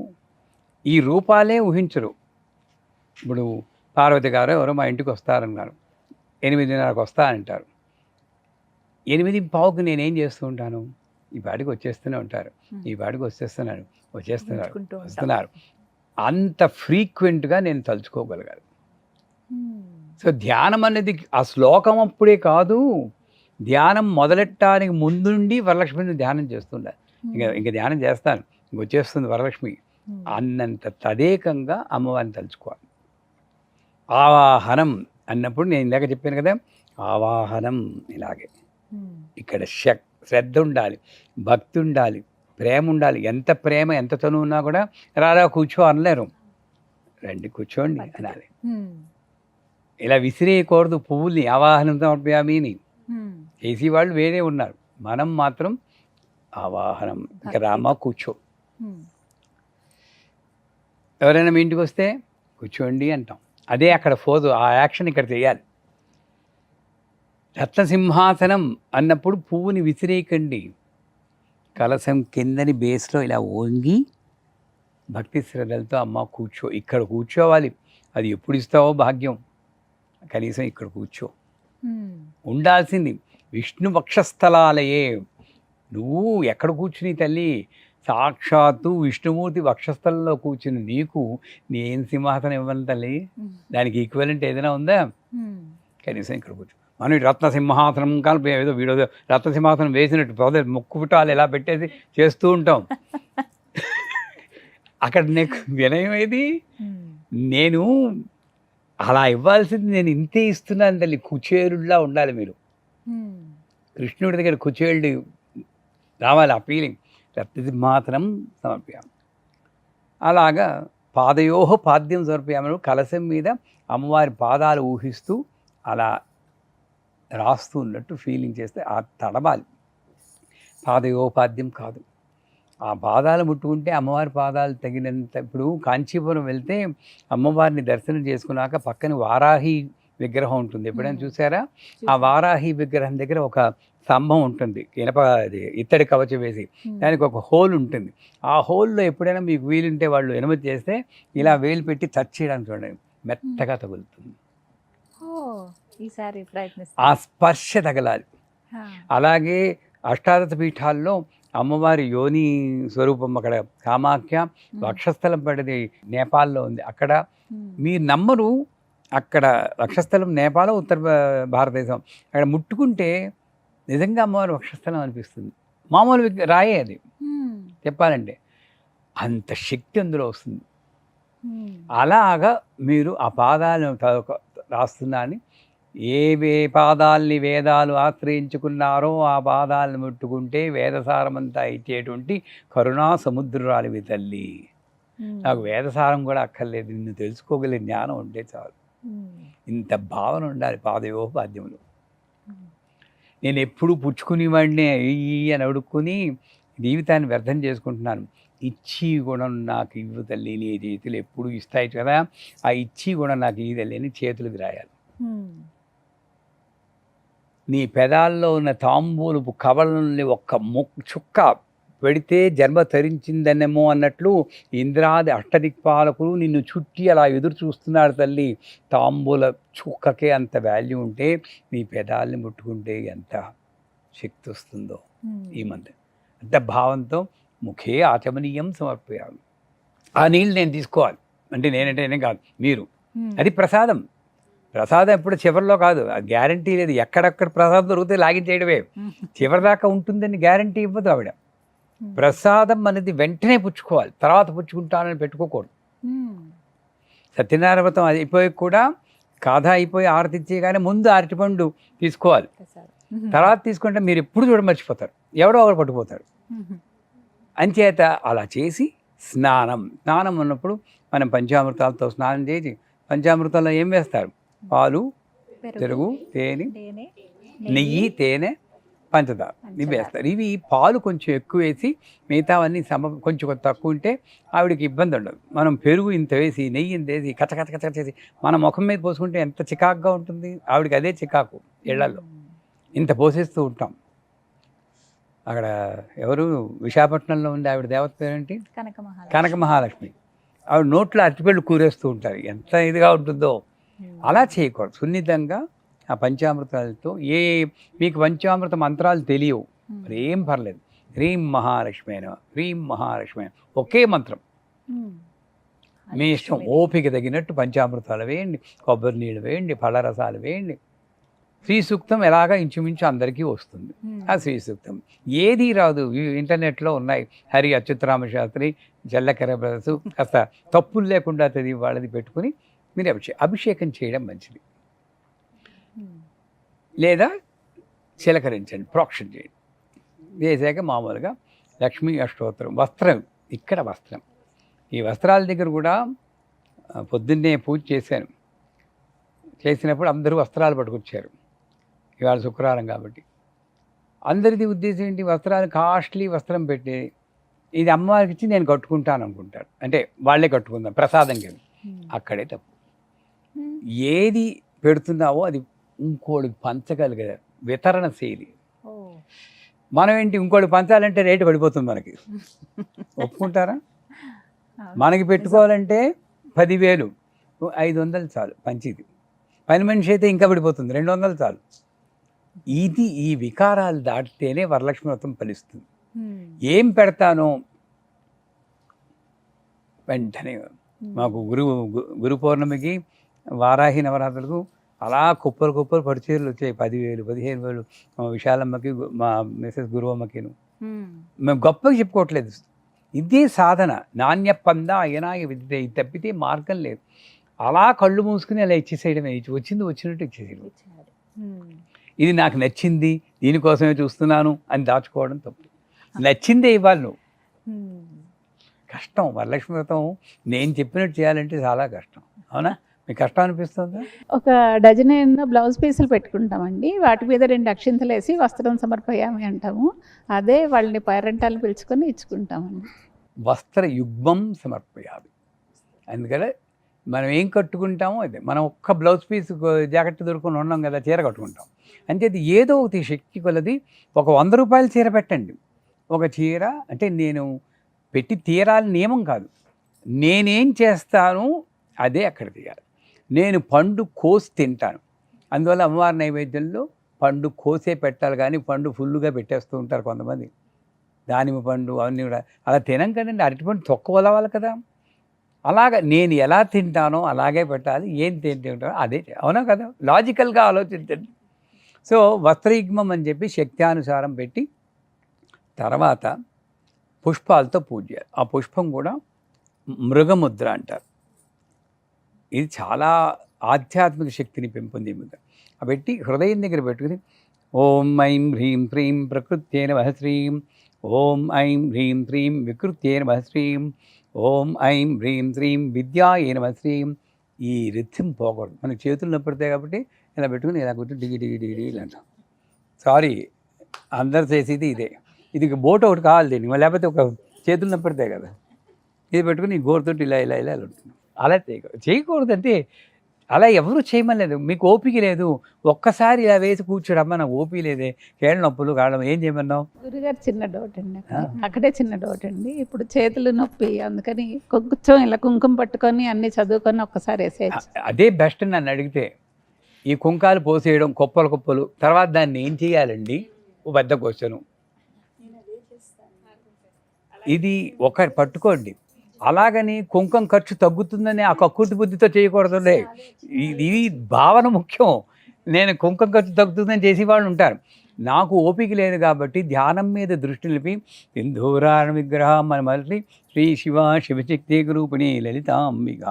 ఈ రూపాలే ఊహించరు. ఇప్పుడు పార్వతి గారు ఎవరో మా ఇంటికి వస్తారన్నారు, 8:30కు వస్తానంటారు. 8:15కి నేనేం చేస్తూ ఉంటాను? ఈ పాటికి వచ్చేస్తూనే ఉంటారు, ఈ పాటికి వచ్చేస్తున్నారు, ఊహించుకుంటూ ఉంటాం. వస్తున్నారు. అంత ఫ్రీక్వెంట్గా నేను తలుచుకోగలగాలి. ఉమ్, సో ధ్యానం అనేది ఆ శ్లోకం అప్పుడే కాదు, ధ్యానం మొదలెట్టడానికి ముందుండి వరలక్ష్మిని ధ్యానం చేస్తుండాలి. ఇంకా ధ్యానం చేస్తాను, వచ్చేస్తుంది వరలక్ష్మి ఉమ్, అన్నంత తదేకంగా అమ్మవారిని తలుచుకోవాలి. ఆవాహనం అన్నప్పుడు నేను ఇందాక చెప్పాను కదా, ఆవాహనం ఇలాగే. ఉమ్, ఇక్కడ శ్రద్ధ ఉండాలి, భక్తి ఉండాలి, ప్రేమ ఉండాలి. ఎంత ప్రేమ ఎంత చనువు ఉన్నా కూడా రారా కూర్చో అనలేరు, రండి కూర్చోండి అనాలి. ఉమ్, ఇలా విసిరేయకూడదు పువ్వుల్ని, ఆవాహనం సమర్పయామిని. ఉమ్, చేసి వాళ్ళు వేరే ఉన్నారు, మనం మాత్రం ఆవాహనం. ఇక రామా కూర్చో. ఉమ్, ఎవరైనా మీ ఇంటికి వస్తే కూర్చోండి అంటాం, అదే అక్కడ పోదు, ఆ యాక్షన్ ఇక్కడ చేయాలి. రత్నసింహాసనం అన్నప్పుడు పువ్వుని విసిరేయకండి, కలశం కిందని బేస్లో ఇలా వంగి భక్తి శ్రద్ధలతో అమ్మ కూర్చో, ఇక్కడ కూర్చోవాలి. అది ఎప్పుడు ఇస్తావో భాగ్యం, కనీసం ఇక్కడ కూర్చో. ఉమ్, ఉండాల్సింది విష్ణు వక్షస్థలాలయే, నువ్వు ఎక్కడ కూర్చుని తల్లి, సాక్షాత్తు విష్ణుమూర్తి వక్షస్థలంలో కూర్చుని నీకు నేను సింహాసనం ఇవ్వను తల్లి, దానికి ఈక్వలెంట్ ఏదైనా ఉందా? కనీసం ఇక్కడ కూర్చో. మనం ఈ రత్న సింహాసనం కానీ ఏదో వీడియో రత్న సింహాసనం వేసినట్టు పోతే ముక్కు పుటాలు ఎలా పెట్టేసి చేస్తూ ఉంటాం. అక్కడ నీకు వినయం ఏది? నేను అలా ఇవ్వాల్సింది నేను ఇంతే ఇస్తున్నాను తల్లి, కుచేరుల్లా ఉండాలి మీరు. కృష్ణుడి దగ్గర కుచేరుడు రావాలి, ఆ ఫీలింగ్. రత్నసింహాసనం సమర్పయామి. అలాగా పాదయోహ పాద్యం సమర్పయామను కలశం మీద అమ్మవారి పాదాలు ఊహిస్తూ అలా రాస్తూ ఉన్నట్టు ఫీలింగ్ చేస్తే ఆ తడబాలి. పాదయోపాద్యం కాదు, ఆ పాదాలు ముట్టుకుంటే అమ్మవారి పాదాలు తగినంత. ఇప్పుడు కాంచీపురం వెళ్తే అమ్మవారిని దర్శనం చేసుకున్నాక పక్కన వారాహి విగ్రహం ఉంటుంది, ఎప్పుడైనా చూసారా? ఆ వారాహి విగ్రహం దగ్గర ఒక స్తంభం ఉంటుంది, ఇత్తడి కవచం వేసి, దానికి ఒక హోల్ ఉంటుంది. ఆ హోల్లో ఎప్పుడైనా మీకు వీలుంటే వాళ్ళు అనుమతి చేస్తే ఇలా వేలు పెట్టి టచ్ చేయడానికి చూడండి, మెత్తగా తగులుతుంది. ఆ స్పర్శ తగలాలి. అలాగే అష్టాదశ పీఠాల్లో అమ్మవారి యోని స్వరూపం అక్కడ కామాఖ్య వక్షస్థలం పడేది నేపాల్లో ఉంది. అక్కడ మీరు నమ్మరు, అక్కడ వక్షస్థలం నేపాల్, ఉత్తర భారతదేశం. అక్కడ ముట్టుకుంటే నిజంగా అమ్మవారి వక్షస్థలం అనిపిస్తుంది. మామూలు రాయే అది చెప్పాలంటే, అంత శక్తి అందులో వస్తుంది. అలాగా మీరు ఆ పాదాలను రాస్తున్నారని, ఏ పాదాలని వేదాలు ఆశ్రయించుకున్నారో ఆ పాదాలను ముట్టుకుంటే వేదసారమంతా ఇచ్చేటువంటి కరుణా సముద్రాలివి తల్లి. నాకు వేదసారం కూడా అక్కర్లేదు, నిన్ను తెలుసుకోగలిగే జ్ఞానం ఉంటే చాలు. ఇంత భావన ఉండాలి పాదయోపాద్యములు. నేను ఎప్పుడు పుచ్చుకునేవాడిని అని అడుక్కుని జీవితాన్ని వ్యర్థం చేసుకుంటున్నాను. ఇచ్చి గుణం నాకు ఇవ్వు తల్లి, నీ చేతులు ఎప్పుడు ఇస్తాయి కదా, ఆ ఇచ్చి గుణం నాకు ఈ తల్లి అని చేతులకు రాయాలి. నీ పెదాల్లో ఉన్న తాంబూలపు కవలని ఒక్క చుక్క పెడితే జన్మ తరించిందనేమో అన్నట్లు ఇంద్రాది అష్టదిక్పాలకులు నిన్ను చుట్టి అలా ఎదురు చూస్తున్నాడు తల్లి. తాంబూల చుక్కకే అంత వాల్యూ ఉంటే నీ పెదాలని ముట్టుకుంటే ఎంత శక్తి వస్తుందో ఈ మంత్రం. అంత భావంతో ముఖే ఆచమనీయం సమర్పయాలి. ఆ నీళ్ళు నేను తీసుకోవాలి అంటే నేనంటే కాదు, మీరు. అది ప్రసాదం. ప్రసాదం ఎప్పుడు చివరిలో కాదు, అది గ్యారంటీ లేదు. ఎక్కడెక్కడ ప్రసాదం దొరికితే లాగించేయడమే, చివరి దాకా ఉంటుందని గ్యారంటీ ఇవ్వదు ఆవిడ. ప్రసాదం అనేది వెంటనే పుచ్చుకోవాలి, తర్వాత పుచ్చుకుంటానని పెట్టుకోకూడదు. సత్యనారాయణ వ్రతం అయిపోయి కూడా కథ అయిపోయి ఆరతిచ్చే కానీ ముందు అరటిపండు తీసుకోవాలి, తర్వాత తీసుకుంటే మీరు ఎప్పుడు చూడ మర్చిపోతారు, ఎవరో ఒకరు పట్టుకుపోతారు. అంచేత అలా చేసి స్నానం ఉన్నప్పుడు మనం పంచామృతాలతో స్నానం చేసి, పంచామృతాల్లో ఏం వేస్తారు? పాలు, పెరుగు, తేనె, నెయ్యి, తేనె, పంచదార ఇవి వేస్తారు. ఇవి పాలు కొంచెం ఎక్కువ వేసి మిగతావన్నీ కొంచెం తక్కువ ఉంటే ఆవిడకి ఇబ్బంది ఉండదు. మనం పెరుగు ఇంత వేసి నెయ్యి ఇంత వేసి కచ్చ చేసి మన ముఖం మీద పోసుకుంటే ఎంత చికాకుగా ఉంటుంది. ఆవిడకి అదే చికాకు, ఇళ్లలో ఇంత పోసేస్తూ ఉంటాం. అక్కడ ఎవరు విశాఖపట్నంలో ఉంది ఆవిడ దేవత పేరేంటి? కనక మహాలక్ష్మి. ఆవిడ నోట్లో అరటిపళ్ళు కూరేస్తూ ఉంటారు, ఎంత ఇదిగా ఉంటుందో. అలా చేయకూడదు. సున్నితంగా ఆ పంచామృతాలతో మీకు పంచామృత మంత్రాలు తెలియవు, ఏం పర్లేదు. హ్రీం మహాలక్ష్మి అయినా, హ్రీం మహాలక్ష్మి అయినా ఒకే మంత్రం, మీ ఇష్టం. ఓపిక తగినట్టు పంచామృతాలు వేయండి, కొబ్బరి నీళ్ళు వేయండి, పళ్ళరసాలు వేయండి. శ్రీ సూక్తం ఎలాగా ఇంచుమించు అందరికీ వస్తుంది. ఆ శ్రీ సూక్తం ఏది రాదు, ఇంటర్నెట్లో ఉన్నాయి. హరి అచ్యుతరామ శాస్త్రి, జల్లకర బ్రదర్సు, కాస్త తప్పులు లేకుండా చదివి వాళ్ళది పెట్టుకుని మీరు అభిషేకం చేయడం మంచిది. లేదా చిలకరించండి, ప్రోక్షణ చేయండి. చేశాక మామూలుగా లక్ష్మీ అష్టోత్తరం. వస్త్రం, ఇక్కడ వస్త్రం, ఈ వస్త్రాల దగ్గర కూడా పొద్దున్నే పూజ చేసినప్పుడు అందరూ వస్త్రాలు పట్టుకొచ్చారు. ఇవాళ శుక్రవారం కాబట్టి అందరిది ఉద్దేశం ఏంటి? వస్త్రాలు కాస్ట్లీ వస్త్రం పెట్టి ఇది అమ్మవారికి ఇచ్చి నేను కట్టుకుంటాను అనుకుంటారు. అంటే వాళ్ళే కట్టుకుందాం ప్రసాదం కింద. అక్కడే తప్పు. ఏది పెడుతున్నావో అది ఇంకోటికి పంచగలిగే వితరణ శైలి. మనం ఏంటి ఇంకోటి పంచాలంటే రేటు పడిపోతుంది మనకి, ఒప్పుకుంటారా? మనకి పెట్టుకోవాలంటే 10,000, 500 చాలు పంచిది. పని మనిషి అయితే ఇంకా పడిపోతుంది, 200 చాలు. ఇది ఈ వికారాలు దాటితేనే వరలక్ష్మి వ్రతం ఫలిస్తుంది. ఏం పెడతానో వెంటనే మాకు గురు పౌర్ణమికి వారాహి నవరాత్రులకు అలా కుప్పలు పట్టుచీరలు వచ్చాయి. 10,000 15,000 మా విశాలమ్మకి మా మిసెస్ గురువమ్మకిను. మేము గొప్పగా చెప్పుకోవట్లేదు. ఇదే సాధన. నాణ్య పంద అయనాయ విద్య, ఇది తప్పితే మార్గం లేదు. అలా కళ్ళు మూసుకుని అలా ఇచ్చేసేయడమే, వచ్చినట్టు ఇచ్చేసేయడం. ఇది నాకు నచ్చింది, దీనికోసమే చూస్తున్నాను అని దాచుకోవడం తప్పు. నచ్చిందే ఇవ్వాలి నువ్వు. కష్టం. వరలక్ష్మి వ్రతం నేను చెప్పినట్టు చేయాలంటే చాలా కష్టం. అవునా? మీకు కష్టం అనిపిస్తుందా? ఒక డజన్ బ్లౌజ్ పీసులు పెట్టుకుంటామండి. వాటి మీద 2 అక్షింతలు వేసి వస్త్రం సమర్పయామి అంటాము. అదే వాళ్ళని పేరెంటాలు పిలుచుకొని ఇచ్చుకుంటామండి. వస్త్ర యుగ్మం సమర్పయామి. అందుకనే మనం ఏం కట్టుకుంటామో అదే. మనం ఒక్క బ్లౌజ్ పీస్ జాకెట్ దొరుకుని ఉన్నాం కదా, చీర కట్టుకుంటాం. అంతే. ఏదో ఒకటి శక్తి కొలది ఒక 100 రూపాయల చీర పెట్టండి. ఒక చీర అంటే నేను పెట్టి తీరాలి నియమం కాదు. నేనేం చేస్తాను అదే అక్కడ తీయాలి. నేను పండు కోసి తింటాను. అందువల్ల అమ్మవారి నైవేద్యంలో పండు కోసే పెట్టాలి, కానీ పండు ఫుల్గా పెట్టేస్తూ ఉంటారు కొంతమంది. దానిమ్మ పండు అవన్నీ కూడా అలా తినం కదండి. అరటిపండు తొక్క వదవాలి కదా. అలాగ నేను ఎలా తింటానో అలాగే పెట్టాలి. ఏం తింటానో అదే. అవునా కదా? లాజికల్గా ఆలోచించండి. సో వస్త్రయుగ్మం అని చెప్పి శక్త్యానుసారం పెట్టి తర్వాత పుష్పాలతో పూజ చేయాలి. ఆ పుష్పం కూడా మృగముద్ర అంటారు. ఇది చాలా ఆధ్యాత్మిక శక్తిని పెంపొందింది. పెట్టి హృదయం దగ్గర పెట్టుకుని ఓం ఐం హ్రీం హ్రీం ప్రకృత్యే నమః శ్రీం, ఓం ఐం హ్రీం హ్రీం వికృత్యే నమః శ్రీం, ఓం ఐం హ్రీం శ్రీం విద్యాయే నమః శ్రీం. ఈ రిథం పోకూడదు. మనకు చేతులు నొప్పిడతాయి కాబట్టి ఇలా పెట్టుకుని ఇలా కూర్చొని డిగి డిగి డిగి డిగి అంటాం. సారీ, అందరు చేసేది ఇదే. ఇది బోట్ ఒకటి కావాలి దీనికి, లేకపోతే ఒక చేతులు నొప్పిడతాయి కదా. ఇది పెట్టుకుని గోరుతోటి ఇలా ఇలా ఇలా ఉంటుంది. అలా చేయకూడదు. అంటే అలా ఎవరు చేయమలేదు. మీకు ఓపిక లేదు. ఒక్కసారి ఇలా వేసి కూర్చోడమ్మా, నాకు ఓపిక లేదే, కేళ్ళ నొప్పులు కావడం, ఏం చేయమన్నావు? గురుగారు చిన్న డౌట్ అండి, అక్కడే చిన్న డౌట్ అండి. ఇప్పుడు చేతులు నొప్పి, అందుకని కొంచెం ఇలా కుంకుమ పట్టుకొని అన్ని చదువుకొని ఒక్కసారి వేసేయచ్చు. అదే బెస్ట్ నన్ను అడిగితే. ఈ కుంకాలు పోసేయడం కుప్పలు, తర్వాత దాన్ని ఏం చేయాలండి? ఓ పెద్ద క్వశ్చను. ఇది ఒక పట్టుకోండి. అలాగని కుంకం ఖర్చు తగ్గుతుందని ఆ కక్కుర్తి బుద్ధితో చేయకూడదులే. ఇది భావన ముఖ్యం. నేను కుంకం ఖర్చు తగ్గుతుందని చేసేవాళ్ళు ఉంటారు. నాకు ఓపిక లేదు కాబట్టి ధ్యానం మీద దృష్టి నిలిపి సింధూరాణ విగ్రహం అని మళ్ళీ శ్రీ శివశక్తి రూపిణి లలితాంబిక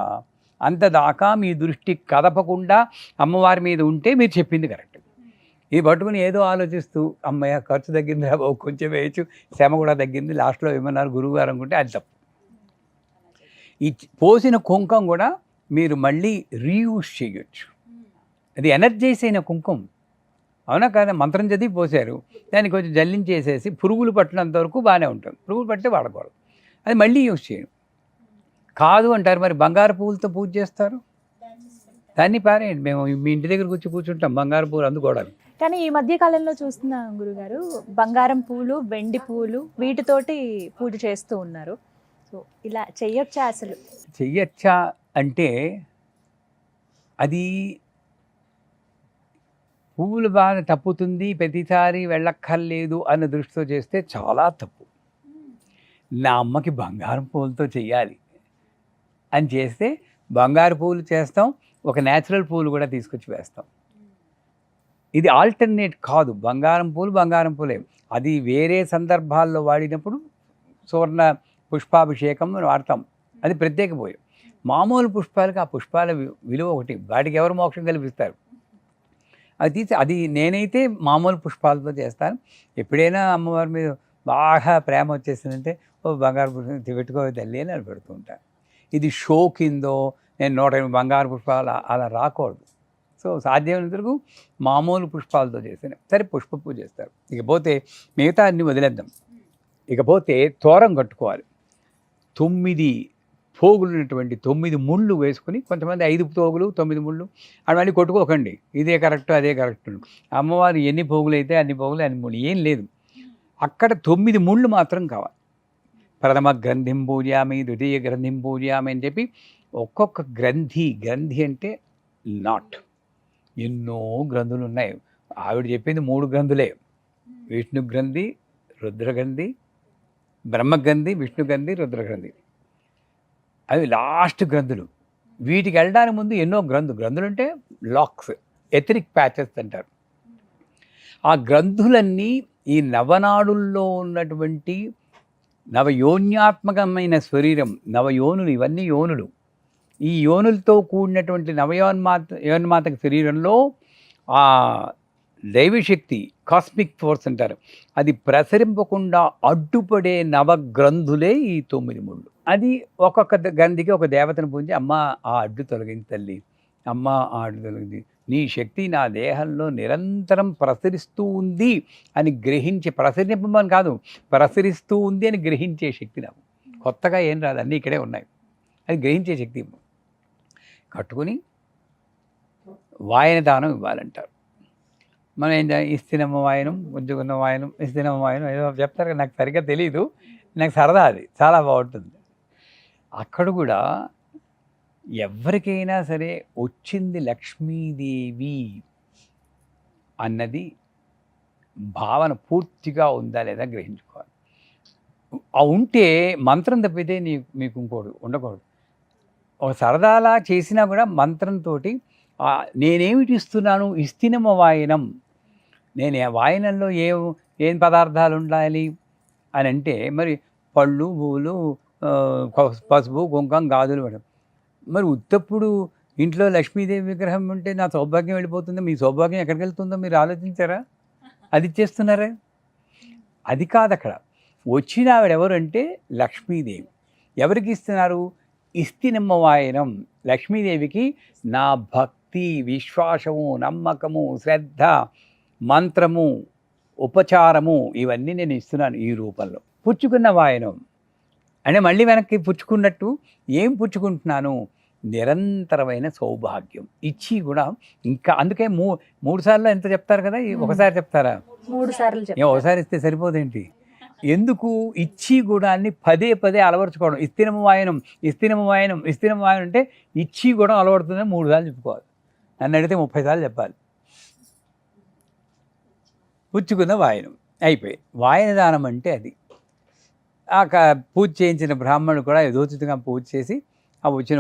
అంతదాకా మీ దృష్టి కదపకుండా అమ్మవారి మీద ఉంటే మీరు చెప్పింది కరెక్ట్. ఇది పట్టుకుని ఏదో ఆలోచిస్తూ అమ్మయ్య ఖర్చు తగ్గింది, కొంచెం వేయచ్చు, శ్రమ కూడా తగ్గింది, లాస్ట్లో ఏమన్నారు గురువుగారు అనుకుంటే అది తప్పు. ఈ పోసిన కుంకం కూడా మీరు మళ్ళీ రీయూజ్ చేయొచ్చు. అది ఎనర్జైజ్ అయిన కుంకం. అవునా కదా? మంత్రం చదివి పోసారు, దాన్ని కొంచెం జల్లించేసేసి పురుగులు పట్టినంత వరకు బాగానే ఉంటుంది. పురుగులు పట్టే వాడకూడదు. అది మళ్ళీ యూజ్ చేయను. కాదు అంటారు, మరి బంగారు పువ్వులతో పూజ చేస్తారు, దాన్ని పారేయండి. మేము మీ ఇంటి దగ్గర కూర్చుంటాం బంగారు పువ్వులు అందుకోవడానికి. కానీ ఈ మధ్య కాలంలో చూస్తున్నాం గురుగారు, బంగారం పూలు, వెండి పూలు వీటితోటి పూజ చేస్తూ ఉన్నారు. సో ఇలా చెయ్యొచ్చా? అసలు చెయ్యొచ్చా అంటే అది పువ్వులు బాగా తప్పుతుంది, ప్రతిసారి వెళ్ళక్కర్లేదు అన్న దృష్టితో చేస్తే చాలా తప్పు. నా అమ్మకి బంగారం పువ్వులతో చెయ్యాలి అని చేస్తే బంగారు పువ్వులు చేస్తాం, ఒక న్యాచురల్ పువ్వులు కూడా తీసుకొచ్చి వేస్తాం. ఇది ఆల్టర్నేట్ కాదు. బంగారం పూలే. అది వేరే సందర్భాల్లో వాడినప్పుడు సువర్ణ పుష్పాభిషేకం వాడతాం, అది ప్రత్యేక పూజ. మామూలు పుష్పాలకి ఆ పుష్పాల విలువ ఒకటి, వాటికి ఎవరు మోక్షం కల్పిస్తారు? అది నేనైతే మామూలు పుష్పాలతో చేస్తాను. ఎప్పుడైనా అమ్మవారి మీద బాగా ప్రేమ వచ్చేసిందంటే ఓ బంగారు పుష్పం పెట్టుకోవాలి తల్లి అని పెడుతూ ఉంటాను. ఇది షో కిందో నేను 108 బంగారు పుష్పాలు అలా రాకూడదు. సో సాధ్యమైనంత వరకు మామూలు పుష్పాలతో చేస్తేనే సరే. పుష్ప పూజ చేస్తారు. ఇకపోతే మిగతా అన్ని వదిలేద్దాం. ఇకపోతే తోరం కట్టుకోవాలి. 9 పోగులు ఉన్నటువంటి 9 ముళ్ళు వేసుకుని, కొంతమంది 5 పోగులు 9 ముళ్ళు అని మళ్ళీ కొట్టుకోకండి, ఇదే కరెక్ట్ అదే కరెక్ట్. అమ్మవారు ఎన్ని పోగులు అయితే అన్ని పోగులు అన్ని ముళ్ళు ఏం లేదు. అక్కడ 9 ముళ్ళు మాత్రం కావాలి. ప్రథమ గ్రంథిం పూజయామి, ద్వితీయ గ్రంథిం పూజయామి అని చెప్పి ఒక్కొక్క గ్రంథి అంటే నాట్ ఎన్నో గ్రంథులు ఉన్నాయి. ఆవిడ చెప్పింది 3 గ్రంథులే, విష్ణు గ్రంథి, రుద్రగ్రంథి, బ్రహ్మగ్రంథి, విష్ణుగ్రంథి, రుద్రగ్రంథి. అవి లాస్ట్ గ్రంథులు. వీటికి వెళ్ళడానికి ముందు ఎన్నో గ్రంథులు అంటే లాక్స్, ఎథరిక్ ప్యాచెస్ అంటారు. ఆ గ్రంథులన్నీ ఈ నవనాడుల్లో ఉన్నటువంటి నవయోన్యాత్మకమైన శరీరం, నవయోనులు, ఇవన్నీ యోనులు. ఈ యోనులతో కూడినటువంటి యోన్మాతక శరీరంలో ఆ దైవశక్తి, కాస్మిక్ ఫోర్స్ అంటారు, అది ప్రసరింపకుండా అడ్డుపడే నవగ్రంథులే ఈ 9 ముళ్ళు. అది ఒక్కొక్క గ్రంథికి ఒక దేవతను పూజించి, అమ్మ ఆ అడ్డు తొలగింది తల్లి, అమ్మ ఆ అడ్డు తొలగింది, నీ శక్తి నా దేహంలో నిరంతరం ప్రసరిస్తూ ఉంది అని గ్రహించి, ప్రసరింపమని కాదు, ప్రసరిస్తూ ఉంది అని గ్రహించే శక్తి నాకు. కొత్తగా ఏం రాదు, అన్నీ ఇక్కడే ఉన్నాయి. అది గ్రహించే శక్తి కట్టుకుని వాయన దానం ఇవ్వాలంటారు. మనం ఏం ఇస్తినమ్మ వాయనం, ఉంచుకున్న వాయనం, ఇస్తినమ్మ వాయనం ఏదో చెప్తారు కదా, నాకు సరిగ్గా తెలీదు, నాకు సరదా, అది చాలా బాగుంటుంది. అక్కడ కూడా ఎవరికైనా సరే వచ్చింది లక్ష్మీదేవి అన్నది భావన పూర్తిగా ఉందా లేదా గ్రహించుకోవాలి. ఆ ఉంటే మంత్రం తప్పితే మీకు ఇంకోటి ఉండకూడదు. ఒక సరదాలా చేసినా కూడా మంత్రంతో నేనేమిటి ఇస్తున్నాను, ఇస్తినమ వాయనం, నేను వాయనంలో ఏం పదార్థాలు ఉండాలి అని అంటే, మరి పళ్ళు, పూలు, పసుపు, కుంకం, గాజులు మేడం. మరి ఉత్తప్పుడు ఇంట్లో లక్ష్మీదేవి విగ్రహం ఉంటే నా సౌభాగ్యం వెళ్ళిపోతుందో, మీ సౌభాగ్యం ఎక్కడికి వెళ్తుందో మీరు ఆలోచించారా? అది ఇచ్చేస్తున్నారా? అది కాదు. అక్కడ వచ్చిన ఆవిడ ఎవరంటే లక్ష్మీదేవి. ఎవరికి ఇస్తున్నారు? ఇస్తినమ్మ వాయనం. లక్ష్మీదేవికి నా భక్తి, విశ్వాసము, నమ్మకము, శ్రద్ధ, మంత్రము, ఉపచారము ఇవన్నీ నేను ఇస్తున్నాను ఈ రూపంలో. పుచ్చుకున్న వాయనం అంటే మళ్ళీ వెనక్కి పుచ్చుకున్నట్టు ఏం పుచ్చుకుంటున్నాను? నిరంతరమైన సౌభాగ్యం ఇచ్చి కూడా. ఇంకా అందుకే 3 సార్లు ఎంత చెప్తారు కదా, ఒకసారి చెప్తారా? 3 సార్లు. ఒకసారి ఇస్తే సరిపోదేంటి? ఎందుకు? ఇచ్చి కూడా అన్ని పదే అలవరుచుకోవడం. ఇస్తినమ వాయనం, ఇస్తినమ వాయనం, ఇస్తినమ వాయనం అంటే ఇచ్చి కూడా అలవడుతుందని 3 సార్లు చెప్పుకోవాలి. నన్ను అడిగితే 30 సార్లు చెప్పాలి. పుచ్చుకున్న వాయనం అయిపోయి. వాయన దానం అంటే అది. పూజ చేయించిన బ్రాహ్మణుడు కూడా యథోచితంగా పూజ చేసి ఆ వచ్చిన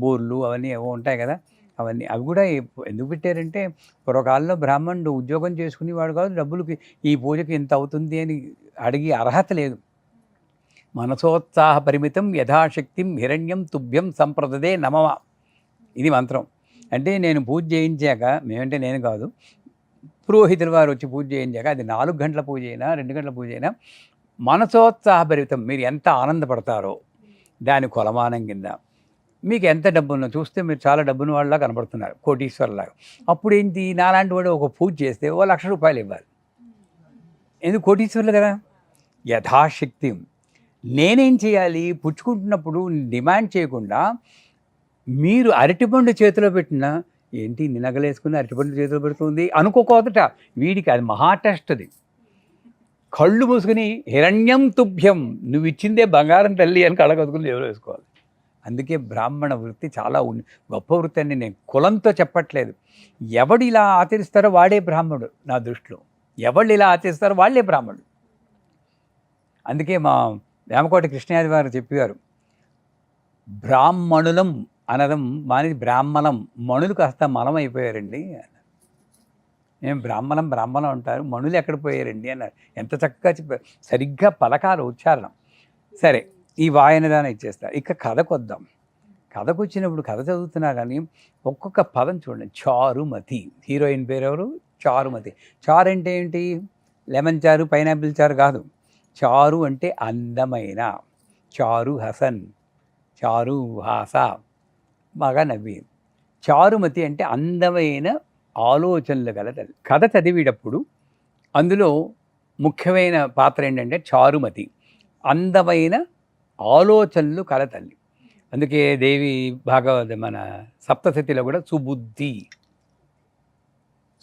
బూర్లు అవన్నీ ఏవో ఉంటాయి కదా, అవి కూడా ఎందుకు పెట్టారంటే, పూర్వకాలంలో బ్రాహ్మణుడు ఉద్యోగం చేసుకునేవాడు కాదు, డబ్బులకి ఈ పూజకి ఇంత అవుతుంది అని అడిగి అర్హత లేదు. మనసోత్సాహ పరిమితం యథాశక్తిం హిరణ్యం తుభ్యం సంప్రదదే నమః. ఇది మంత్రం. అంటే నేను పూజ చేయించాక, మేమంటే నేను కాదు, పురోహితుల వారు వచ్చి పూజ చేయించాక, అది 4 గంటల పూజ అయినా 2 గంటల పూజ అయినా, మనసోత్సాహభరితం, మీరు ఎంత ఆనందపడతారో దాని కొలమానం కింద. మీకు ఎంత డబ్బున్నా చూస్తే మీరు చాలా డబ్బున్న వాళ్ళలా కనబడుతున్నారు, కోటీశ్వరులాగా. అప్పుడు ఏంటి, నాలాంటి వాడు ఒక పూజ చేస్తే ఓ 1,00,000 రూపాయలు ఇవ్వాలి. ఎందుకు? కోటీశ్వరులు కదా. యథాశక్తి. నేనేం చేయాలి? పుచ్చుకుంటున్నప్పుడు డిమాండ్ చేయకుండా, మీరు అరటిపండు చేతిలో పెట్టినా, ఏంటి నినగలేసుకుని అరటిపండు చేతిలో పెడుతుంది అనుకోకోదట. వీడికి అది మహా టెస్ట్. అది కళ్ళు మూసుకుని హిరణ్యం తుభ్యం, నువ్వు ఇచ్చిందే బంగారం తల్లి అని కళ్ళకదుకుని ఎవరు వేసుకోవాలి. అందుకే బ్రాహ్మణ వృత్తి చాలా గొప్ప వృత్తి అని నేను కులంతో చెప్పట్లేదు. ఎవడు ఇలా ఆచరిస్తారో వాడే బ్రాహ్మణుడు నా దృష్టిలో. ఎవళ్ళు ఇలా ఆచరిస్తారో వాళ్ళే బ్రాహ్మణుడు. అందుకే మా వేమకోటి కృష్ణయాది వారు చెప్పారు, బ్రాహ్మణులం అనడం మానేది బ్రాహ్మణం, మణులు కాస్త మలం అయిపోయారండి. మేము బ్రాహ్మణం అంటారు, మణులు ఎక్కడ పోయారండి అన్నారు. ఎంత చక్కగా చెప్పారు. సరిగ్గా పలకాలు, ఉచ్చారణం. సరే, ఈ వాయనదానం ఇచ్చేస్తారు. ఇక కథకు వద్దాం. కథకు వచ్చినప్పుడు కథ చదువుతున్నా కానీ ఒక్కొక్క పదం చూడండి. చారుమతి, హీరోయిన్ పేరు ఎవరు? చారుమతి. చారు అంటే ఏంటి? లెమన్ చారు, పైనాపిల్ చారు కాదు. చారు అంటే అందమైన. చారు హసన్, చారు హాస, బాగా నవ్వి. చారుమతి అంటే అందమైన ఆలోచనలు గల తల్లి. కథ చదివేటప్పుడు అందులో ముఖ్యమైన పాత్ర ఏంటంటే చారుమతి, అందమైన ఆలోచనలు కల తల్లి. అందుకే దేవి భాగవత మన సప్తశతిలో కూడా సుబుద్ధి,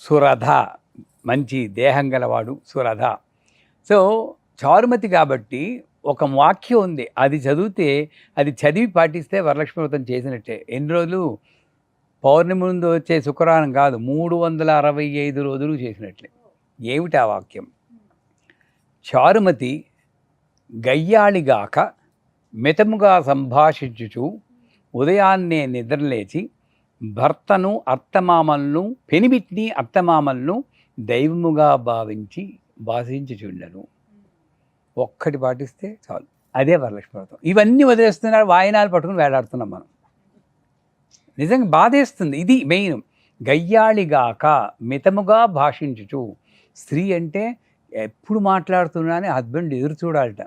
సురధ, మంచి దేహం గలవాడు సురధ. సో చారుమతి కాబట్టి ఒక వాక్యం ఉంది, అది చదివితే, అది చదివి పాటిస్తే వరలక్ష్మి వ్రతం చేసినట్టే. ఎన్ని రోజులు పౌర్ణమి ముందు వచ్చే శుక్రవారం కాదు, 365 రోజులు చేసినట్లే. ఏమిటి ఆ వాక్యం? చారుమతి గయ్యాళిగాక మితముగా సంభాషించుచు ఉదయాన్నే నిద్రలేచి భర్తను అత్తమామలను పెనిమిటిని అత్తమామలను దైవముగా భాషించుచుండెను. ఒక్కటి పాటిస్తే చాలు, అదే వరలక్ష్మి వ్రతం. ఇవన్నీ వదిలేస్తున్నారు, వాయినాలు పట్టుకుని వేలాడుతున్నాం మనం. నిజంగా బాధేస్తుంది. ఇది మెయిన్. గయ్యాళిగాక మితముగా భాషించుచు. స్త్రీ అంటే ఎప్పుడు మాట్లాడుతున్నా అని హస్బెండ్ ఎదురు చూడాలట.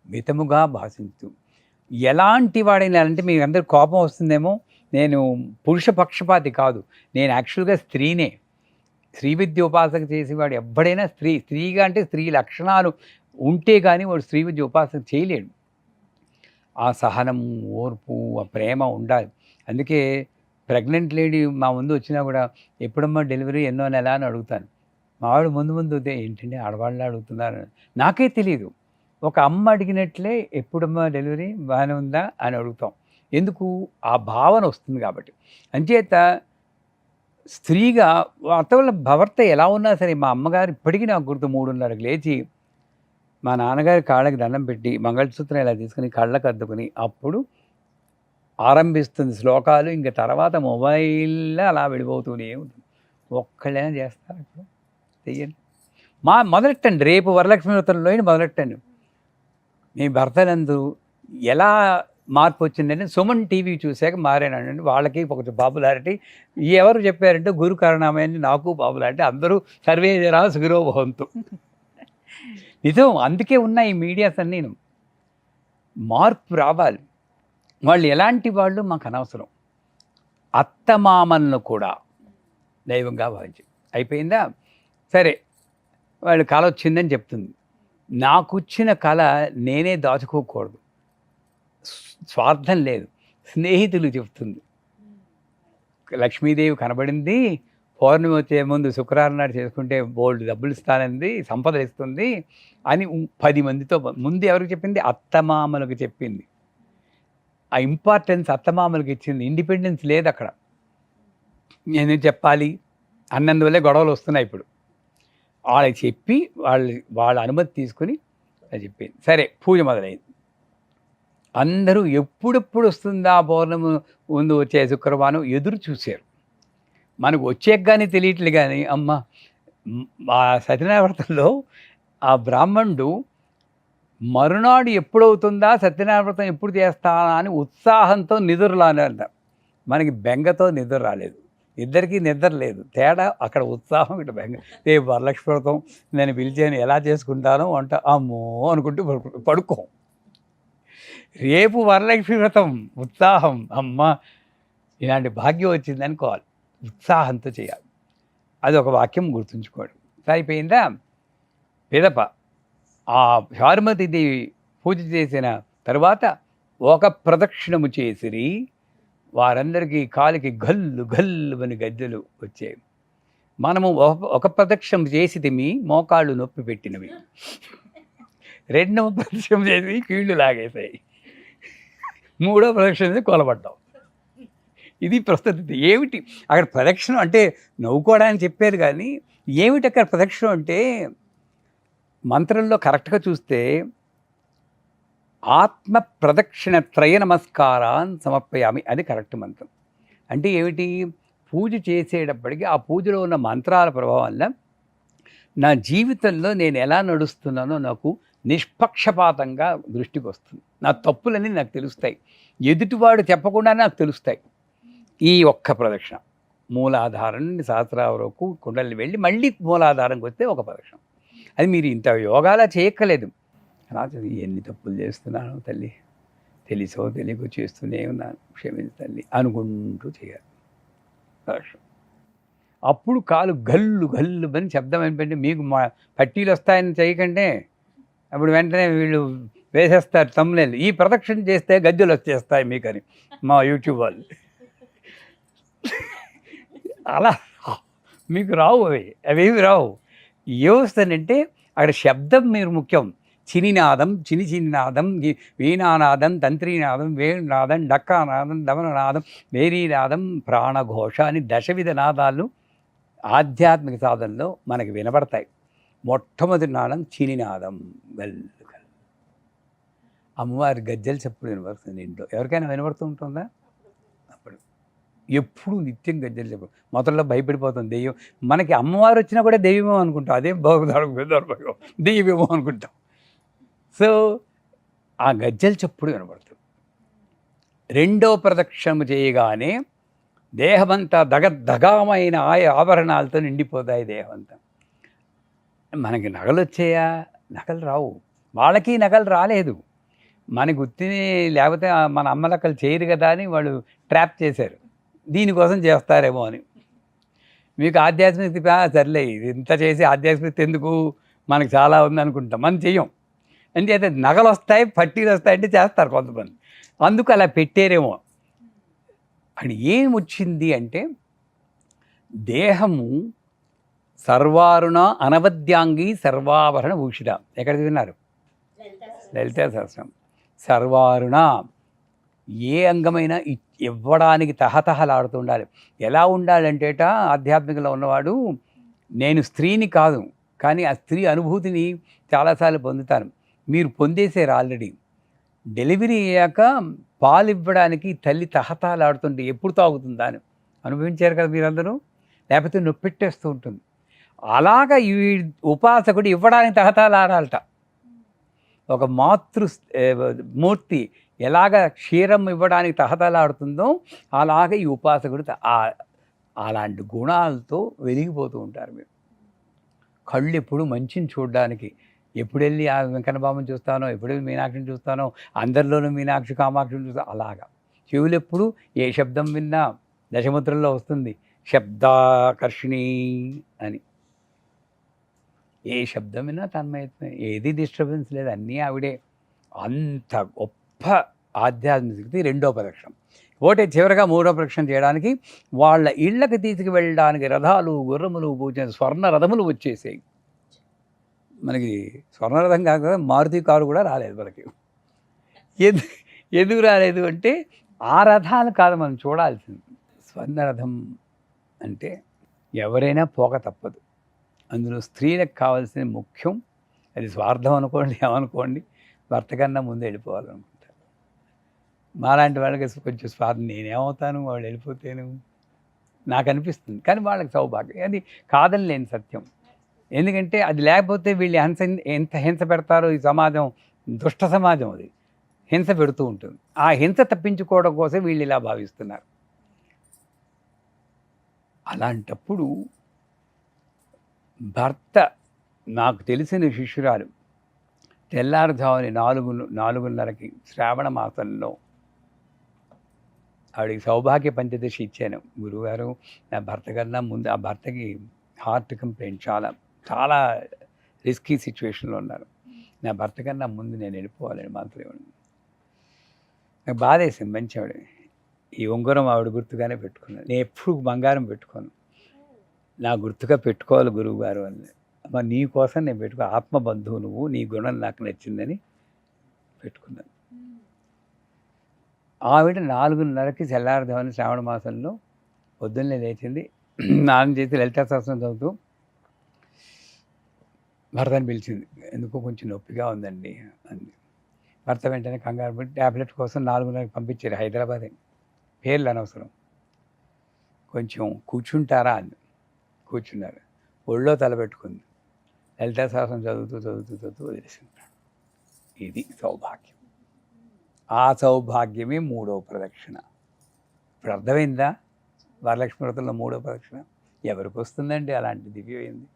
మితముగా భాషించు. ఎలాంటి వాడైనా అంటే మీకు అందరికి కోపం వస్తుందేమో, నేను పురుష పక్షపాతి కాదు, నేను యాక్చువల్గా స్త్రీనే. స్త్రీ విద్య ఉపాసన చేసేవాడు ఎప్పుడైనా స్త్రీగా అంటే స్త్రీ లక్షణాలు ఉంటే కానీ వాడు స్త్రీ విద్య ఉపాసన చేయలేడు. ఆ సహనం, ఓర్పు, ఆ ప్రేమ ఉండాలి. అందుకే ప్రెగ్నెంట్ లేడీ మా ముందు వచ్చినా కూడా ఎప్పుడమ్మా డెలివరీ, ఎన్నో నెల అని అడుగుతాను. మా ఆవిడ ముందు ఏంటంటే ఆడవాళ్ళు అడుగుతున్నారు, నాకే తెలియదు. ఒక అమ్మ అడిగినట్లే ఎప్పుడమ్మా డెలివరీ, బాగానే ఉందా అని అడుగుతాం. ఎందుకు? ఆ భావన వస్తుంది కాబట్టి. అంచేత స్త్రీగా అతల భర్త ఎలా ఉన్నా సరే, మా అమ్మగారు ఇప్పటికీ నాకు గుర్తు, 3:30కి లేచి మా నాన్నగారి కాళ్ళకి దండం పెట్టి మంగళసూత్రం ఇలా తీసుకుని కళ్ళకు అద్దుకుని అప్పుడు ఆరంభిస్తుంది శ్లోకాలు. ఇంక తర్వాత మొబైల్లో అలా వెళ్ళిపోతూనే ఉంటుంది. ఒక్కళ్ళైనా చేస్తారు ఇప్పుడు? చెయ్యండి. మొదలెట్టండి, రేపు వరలక్ష్మి వ్రతంలో మొదలెట్టండి. మీ భర్తలందు ఎలా మార్పు వచ్చిందంటే సుమన్ టీవీ చూశాక మారానండి. వాళ్ళకి ఒక పాపులారిటీ. ఎవరు చెప్పారంటే గురు కరుణామయ్య, నాకు పాపులారిటీ. అందరూ సర్వే జనా సుఖినో భవంతు. నిజం. అందుకే ఉన్నాయి ఈ మీడియాస్ అన్నీ. మార్పు రావాలి. వాళ్ళు ఎలాంటి వాళ్ళు మాకు అనవసరం. అత్తమామలను కూడా దైవంగా భావించి అయిపోయిందా? సరే, వాళ్ళు కళ వచ్చిందని చెప్తుంది. నాకు వచ్చిన కళ నేనే దాచుకోకూడదు. స్వార్థం లేదు. స్నేహితులు చెప్తుంది, లక్ష్మీదేవి కనబడింది, పౌర్ణమి వచ్చే ముందు శుక్రవారం నాడు చేసుకుంటే బోల్డ్ డబ్బులు ఇస్తానంది, సంపదలు ఇస్తుంది అని 10 మందితో ముందు ఎవరికి చెప్పింది? అత్తమామలకు చెప్పింది. ఆ ఇంపార్టెన్స్ అత్తమామలకు ఇచ్చింది. ఇండిపెండెన్స్ లేదు అక్కడ. నేను చెప్పాలి అన్నందువల్లే గొడవలు వస్తున్నాయి ఇప్పుడు. వాళ్ళకి చెప్పి వాళ్ళ అనుమతి తీసుకుని అది చెప్పింది. సరే, పూజ మొదలైంది. అందరూ ఎప్పుడెప్పుడు వస్తుందా పౌర్ణమి ముందు వచ్చే శుక్రవారం ఎదురు చూశారు. మనకు వచ్చాక కానీ తెలియట్లే. కానీ అమ్మ, ఆ సత్యనారాయణ వ్రతంలో ఆ బ్రాహ్మణుడు మరునాడు ఎప్పుడవుతుందా, సత్యనారాయణ వ్రతం ఎప్పుడు చేస్తానా అని ఉత్సాహంతో నిద్రలానంట. మనకి బెంగతో నిద్ర రాలేదు, ఇద్దరికీ నిద్ర లేదు. తేడా అక్కడ ఉత్సాహం, ఇక్కడ బెంగ. రేపు వరలక్ష్మి వ్రతం నేను పిలిచాను, ఎలా చేసుకుంటానో వంట, అమ్మో అనుకుంటూ పడుకో. రేపు వరలక్ష్మి వ్రతం, ఉత్సాహం, అమ్మ ఇలాంటి భాగ్యం వచ్చింది అనుకోవాలి, ఉత్సాహంతో చేయాలి. అది ఒక వాక్యం గుర్తుంచుకోవడం. సరిపోయిందా? పిదప ఆ చారుమతిదేవి పూజ చేసిన తర్వాత ఒక ప్రదక్షిణము చేసిరి. వారందరికీ కాలికి గల్లు గల్లు అని గజ్జలు వచ్చాయి. మనము ఒక ప్రదక్షిణం చేసితిమి, మోకాళ్ళు నొప్పి పెట్టినవి. రెండవ ప్రదక్షిణం చేసి కీళ్ళు లాగేసాయి. మూడో ప్రదక్షిణ కొలబడ్డాం. ఇది ప్రస్తుతం. ఏమిటి అక్కడ ప్రదక్షిణం అంటే? నవ్వుకోవడానికి చెప్పారు కానీ ఏమిటి అక్కడ ప్రదక్షిణం అంటే? మంత్రంలో కరెక్ట్గా చూస్తే ఆత్మ ప్రదక్షిణ త్రయ నమస్కారాన్ని సమర్పయామి, అది కరెక్ట్ మంత్రం. అంటే ఏమిటి? పూజ చేసేటప్పటికి ఆ పూజలో ఉన్న మంత్రాల ప్రభావం వల్ల నా జీవితంలో నేను ఎలా నడుస్తున్నానో నాకు నిష్పక్షపాతంగా దృష్టికి వస్తుంది. నా తప్పులన్నీ నాకు తెలుస్తాయి, ఎదుటివాడు చెప్పకుండానే నాకు తెలుస్తాయి. ఈ ఒక్క ప్రదక్షిణ మూలాధారం నుండి సహస్రారం వరకు కుండలి వెళ్ళి మళ్ళీ మూలాధారంకి వస్తే ఒక ప్రదక్షిణ. అది మీరు ఇంత యోగాలా చేయక్కలేదు. అలా ఎన్ని తప్పులు చేస్తున్నాను తల్లి, తెలిసో తెలియకో చేస్తూనే ఉన్నాను, క్షమించు తల్లి అనుకుంటూ చేయాలి ప్రదక్షిణ. అప్పుడు కాలు గల్లు గల్లు అని శబ్దం అనిపెట్టి మీకు పట్టీలు వస్తాయని చేయకంటే అప్పుడు వెంటనే వీళ్ళు వేసేస్తారు తమ్ముళ్ళు, ఈ ప్రదక్షిణ చేస్తే గజ్జలు వచ్చేస్తాయి మీకని మా యూట్యూబ్ వాళ్ళు. అలా మీకు రావు, అవేమి రావు. ఏమొస్తానంటే అక్కడ శబ్దం మీరు ముఖ్యం. చినినాదం, చినినాదం, వీణానాదం, తంత్రీనాదం, వేణునాదం, డక్కానాదం, దమననాదం, వేరీనాదం, ప్రాణఘోష అని దశవిధ నాదాలు ఆధ్యాత్మిక సాధనలో మనకి వినబడతాయి. మొట్టమొదటి నాదం చినినాదం. అమ్మవారి గజ్జలు చెప్పుడు వినబడుతుంది ఇంట్లో. ఎవరికైనా వినబడుతూ ఉంటుందా? అప్పుడు ఎప్పుడు నిత్యం గజ్జలు చెప్పు. మొదట్లో భయపడిపోతుంది దెయ్యం. మనకి అమ్మవారు వచ్చినా కూడా దెయ్యమేమో అనుకుంటాం. అదేం బాగుంది, దెయ్యమేమో అనుకుంటాం. సో ఆ గజ్జల చప్పుడు వినబడుతుంది. రెండో ప్రదక్షిణ చేయగానే దేహమంతా దగమైన ఆభరణాలతో నిండిపోతాయి దేహమంతా. మనకి నగలు వచ్చాయా? నగలు రావు. వాళ్ళకి నగలు రాలేదు. మనకి గుర్తిని లేకపోతే మన అమ్మలక్కలు చేయరు కదా అని వాళ్ళు ట్రాప్ చేశారు. దీనికోసం చేస్తారేమో అని. మీకు ఆధ్యాత్మికత సర్లే, ఇది ఇంత చేసి ఆధ్యాత్మికత ఎందుకు, మనకు చాలా ఉంది అనుకుంటాం. మనం చెయ్యం. అంటే నగలు వస్తాయి, పట్టీలు వస్తాయంటే చేస్తారు కొంతమంది. అందుకు అలా పెట్టారేమో. అని ఏం వచ్చింది అంటే దేహము సర్వారుణ అనవద్యాంగి సర్వాభరణ భూషిత. ఎక్కడ విన్నారు? లలితా సహస్రం. సర్వారుణ ఏ అంగమైనా ఇవ్వడానికి తహతహలాడుతూ ఉండాలి. ఎలా ఉండాలంటేట ఆధ్యాత్మికలో ఉన్నవాడు నేను స్త్రీని కాదు, కానీ ఆ స్త్రీ అనుభూతిని చాలాసార్లు పొందుతాను. మీరు పొందేసారు ఆల్రెడీ. డెలివరీ అయ్యాక పాలు ఇవ్వడానికి తల్లి తహతహలాడుతుంటే ఎప్పుడు తాగుతుందా అని అనుభవించారు కదా మీరందరూ. లేకపోతే నొప్పెట్టేస్తూ ఉంటుంది. అలాగా ఈ ఉపాసకుడు ఇవ్వడానికి తహతహలాడాలట. ఒక మూర్తి ఎలాగ క్షీరం ఇవ్వడానికి తహతలాడుతుందో అలాగ ఈ ఉపాసకుడు అలాంటి గుణాలతో వెలిగిపోతూ ఉంటారు. మీరు కళ్ళు ఎప్పుడు మంచిని చూడడానికి, ఎప్పుడు వెళ్ళి ఆ వెంకన్నబాబుని చూస్తానో, ఎప్పుడు మీనాక్షిని చూస్తానో, అందరిలోనూ మీనాక్షి కామాక్షిని చూస్తాను అలాగా. చెవులు ఎప్పుడు ఏ శబ్దం విన్నా దశముద్రల్లో వస్తుంది శబ్దాకర్షిణి అని. ఏ శబ్దం విన్నా తన్మయత్వమే, ఏది డిస్టర్బెన్స్ లేదు, అన్నీ ఆవిడే. అంత గొప్ప ఆధ్యాత్మిక శక్తి. రెండో ప్రదక్షిణం. ఒకటి చివరిగా మూడో ప్రదక్షిణం చేయడానికి వాళ్ళ ఇళ్ళకి తీసుకువెళ్ళడానికి రథాలు, గుర్రములు, పూజ స్వర్ణ రథములు వచ్చేసాయి. మనకి స్వర్ణరథం కాదు కదా, మారుతి కారు కూడా రాలేదు మనకి. ఎందుకు రాలేదు అంటే ఆ రథాలు కాదు మనం చూడాల్సింది. స్వర్ణరథం అంటే ఎవరైనా పోక తప్పదు. అందులో స్త్రీలకు కావాల్సిన ముఖ్యం, అది స్వార్థం అనుకోండి ఏమనుకోండి, భర్త కన్నా ముందు వెళ్ళిపోవాలనుకుంటారు. మాలాంటి వాళ్ళకి కొంచెం స్వార్థం, నేనేమవుతాను వాళ్ళు వెళ్ళిపోతేను నాకు అనిపిస్తుంది. కానీ వాళ్ళకి సౌభాగ్యం, అది కాదని లేని సత్యం. ఎందుకంటే అది లేకపోతే వీళ్ళు ఎంత హింస పెడతారో ఈ సమాజం, దుష్ట సమాజం, అది హింస పెడుతూ ఉంటుంది. ఆ హింస తప్పించుకోవడం కోసం వీళ్ళు ఇలా భావిస్తున్నారు. అలాంటప్పుడు భర్త, నాకు తెలిసిన శిష్యురాలు తెల్లారుజాముని 4:30కి శ్రావణ మాసంలో ఆవిడికి సౌభాగ్య పంచదశి ఇచ్చాను. గురువుగారు నా భర్త కన్నా ముందు, ఆ భర్తకి హార్ట్ కంప్లైంట్, చాలా రిస్కీ సిచ్యువేషన్లో ఉన్నారు. నా భర్త కన్నా ముందు నేను వెళ్ళిపోవాలని మాత్రం ఇవ్వండి. నాకు బాధ వేసింది. మంచి ఆవిడ. ఈ ఉంగరం ఆవిడ గుర్తుగానే పెట్టుకున్నాను. నేను ఎప్పుడు బంగారం పెట్టుకోను, నా గుర్తుగా పెట్టుకోవాలి గురువుగారు అని. అమ్మ నీ కోసం నేను పెట్టుకో, ఆత్మబంధువు నువ్వు, నీ గుణం నాకు నచ్చిందని పెట్టుకున్నాను. ఆవిడ 4:30కి తెల్లారుజామున శ్రావణ మాసంలో పొద్దున్నే లేచింది, స్నానం చేసి లలితా సహస్రం చదువుతూ భర్తని పిలిచింది. ఎందుకో కొంచెం నొప్పిగా ఉందండి అంది. భర్త వెంటనే కంగారు పడి ట్యాబ్లెట్ కోసం 4:30కి పంపించారు. హైదరాబాదే, పేర్లు అనవసరం. కొంచెం కూర్చుంటారా అంది. కూర్చున్నారు. ఒళ్ళో తలపెట్టుకుంది. లలితా సహస్రం చదువుతూ వదిలేసింది. ఇది సౌభాగ్యం. ఆ సౌభాగ్యమే మూడో ప్రదక్షిణ. ఇప్పుడు అర్థమైందా? వరలక్ష్మి వ్రతంలో మూడో ప్రదక్షిణ ఎవరికి వస్తుందండి అలాంటి దివ్యమైంది?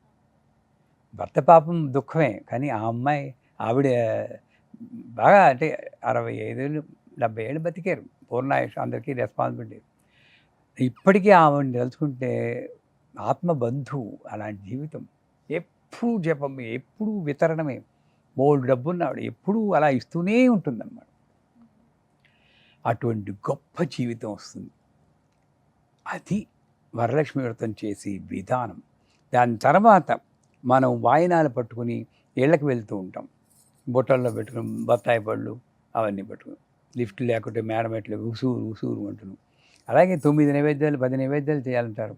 భర్త పాపం దుఃఖమే, కానీ ఆ అమ్మాయి, ఆవిడ బాగా అంటే 65 ఏళ్ళు 70 ఏళ్ళు బతికారు. పూర్ణాయుష్, అందరికీ రెస్పాన్సిబిలిటీ. ఇప్పటికీ ఆవిడని తలుచుకుంటే ఆత్మబంధువు. అలాంటి జీవితం, ఎప్పుడు జపమే, ఎప్పుడు వితరణమే. బోల్డ్ డబ్బున్న ఆవిడ ఎప్పుడూ అలా ఇస్తూనే ఉంటుందన్నమాట. అటువంటి గొప్ప జీవితం వస్తుంది. అది వరలక్ష్మి వ్రతం చేసే విధానం. దాని తర్వాత మనం వాయినాలు పట్టుకుని ఇళ్ళకి వెళ్తూ ఉంటాం. బుట్టల్లో పెట్టుకుని బత్తాయి పళ్ళు అవన్నీ పెట్టుకుని లిఫ్ట్ లేకుంటే మేడమెట్లు ఉసూరు ఉసూరు అంటున్నాం. అలాగే 9 నైవేద్యాలు 10 నైవేద్యాలు చేయాలంటారు.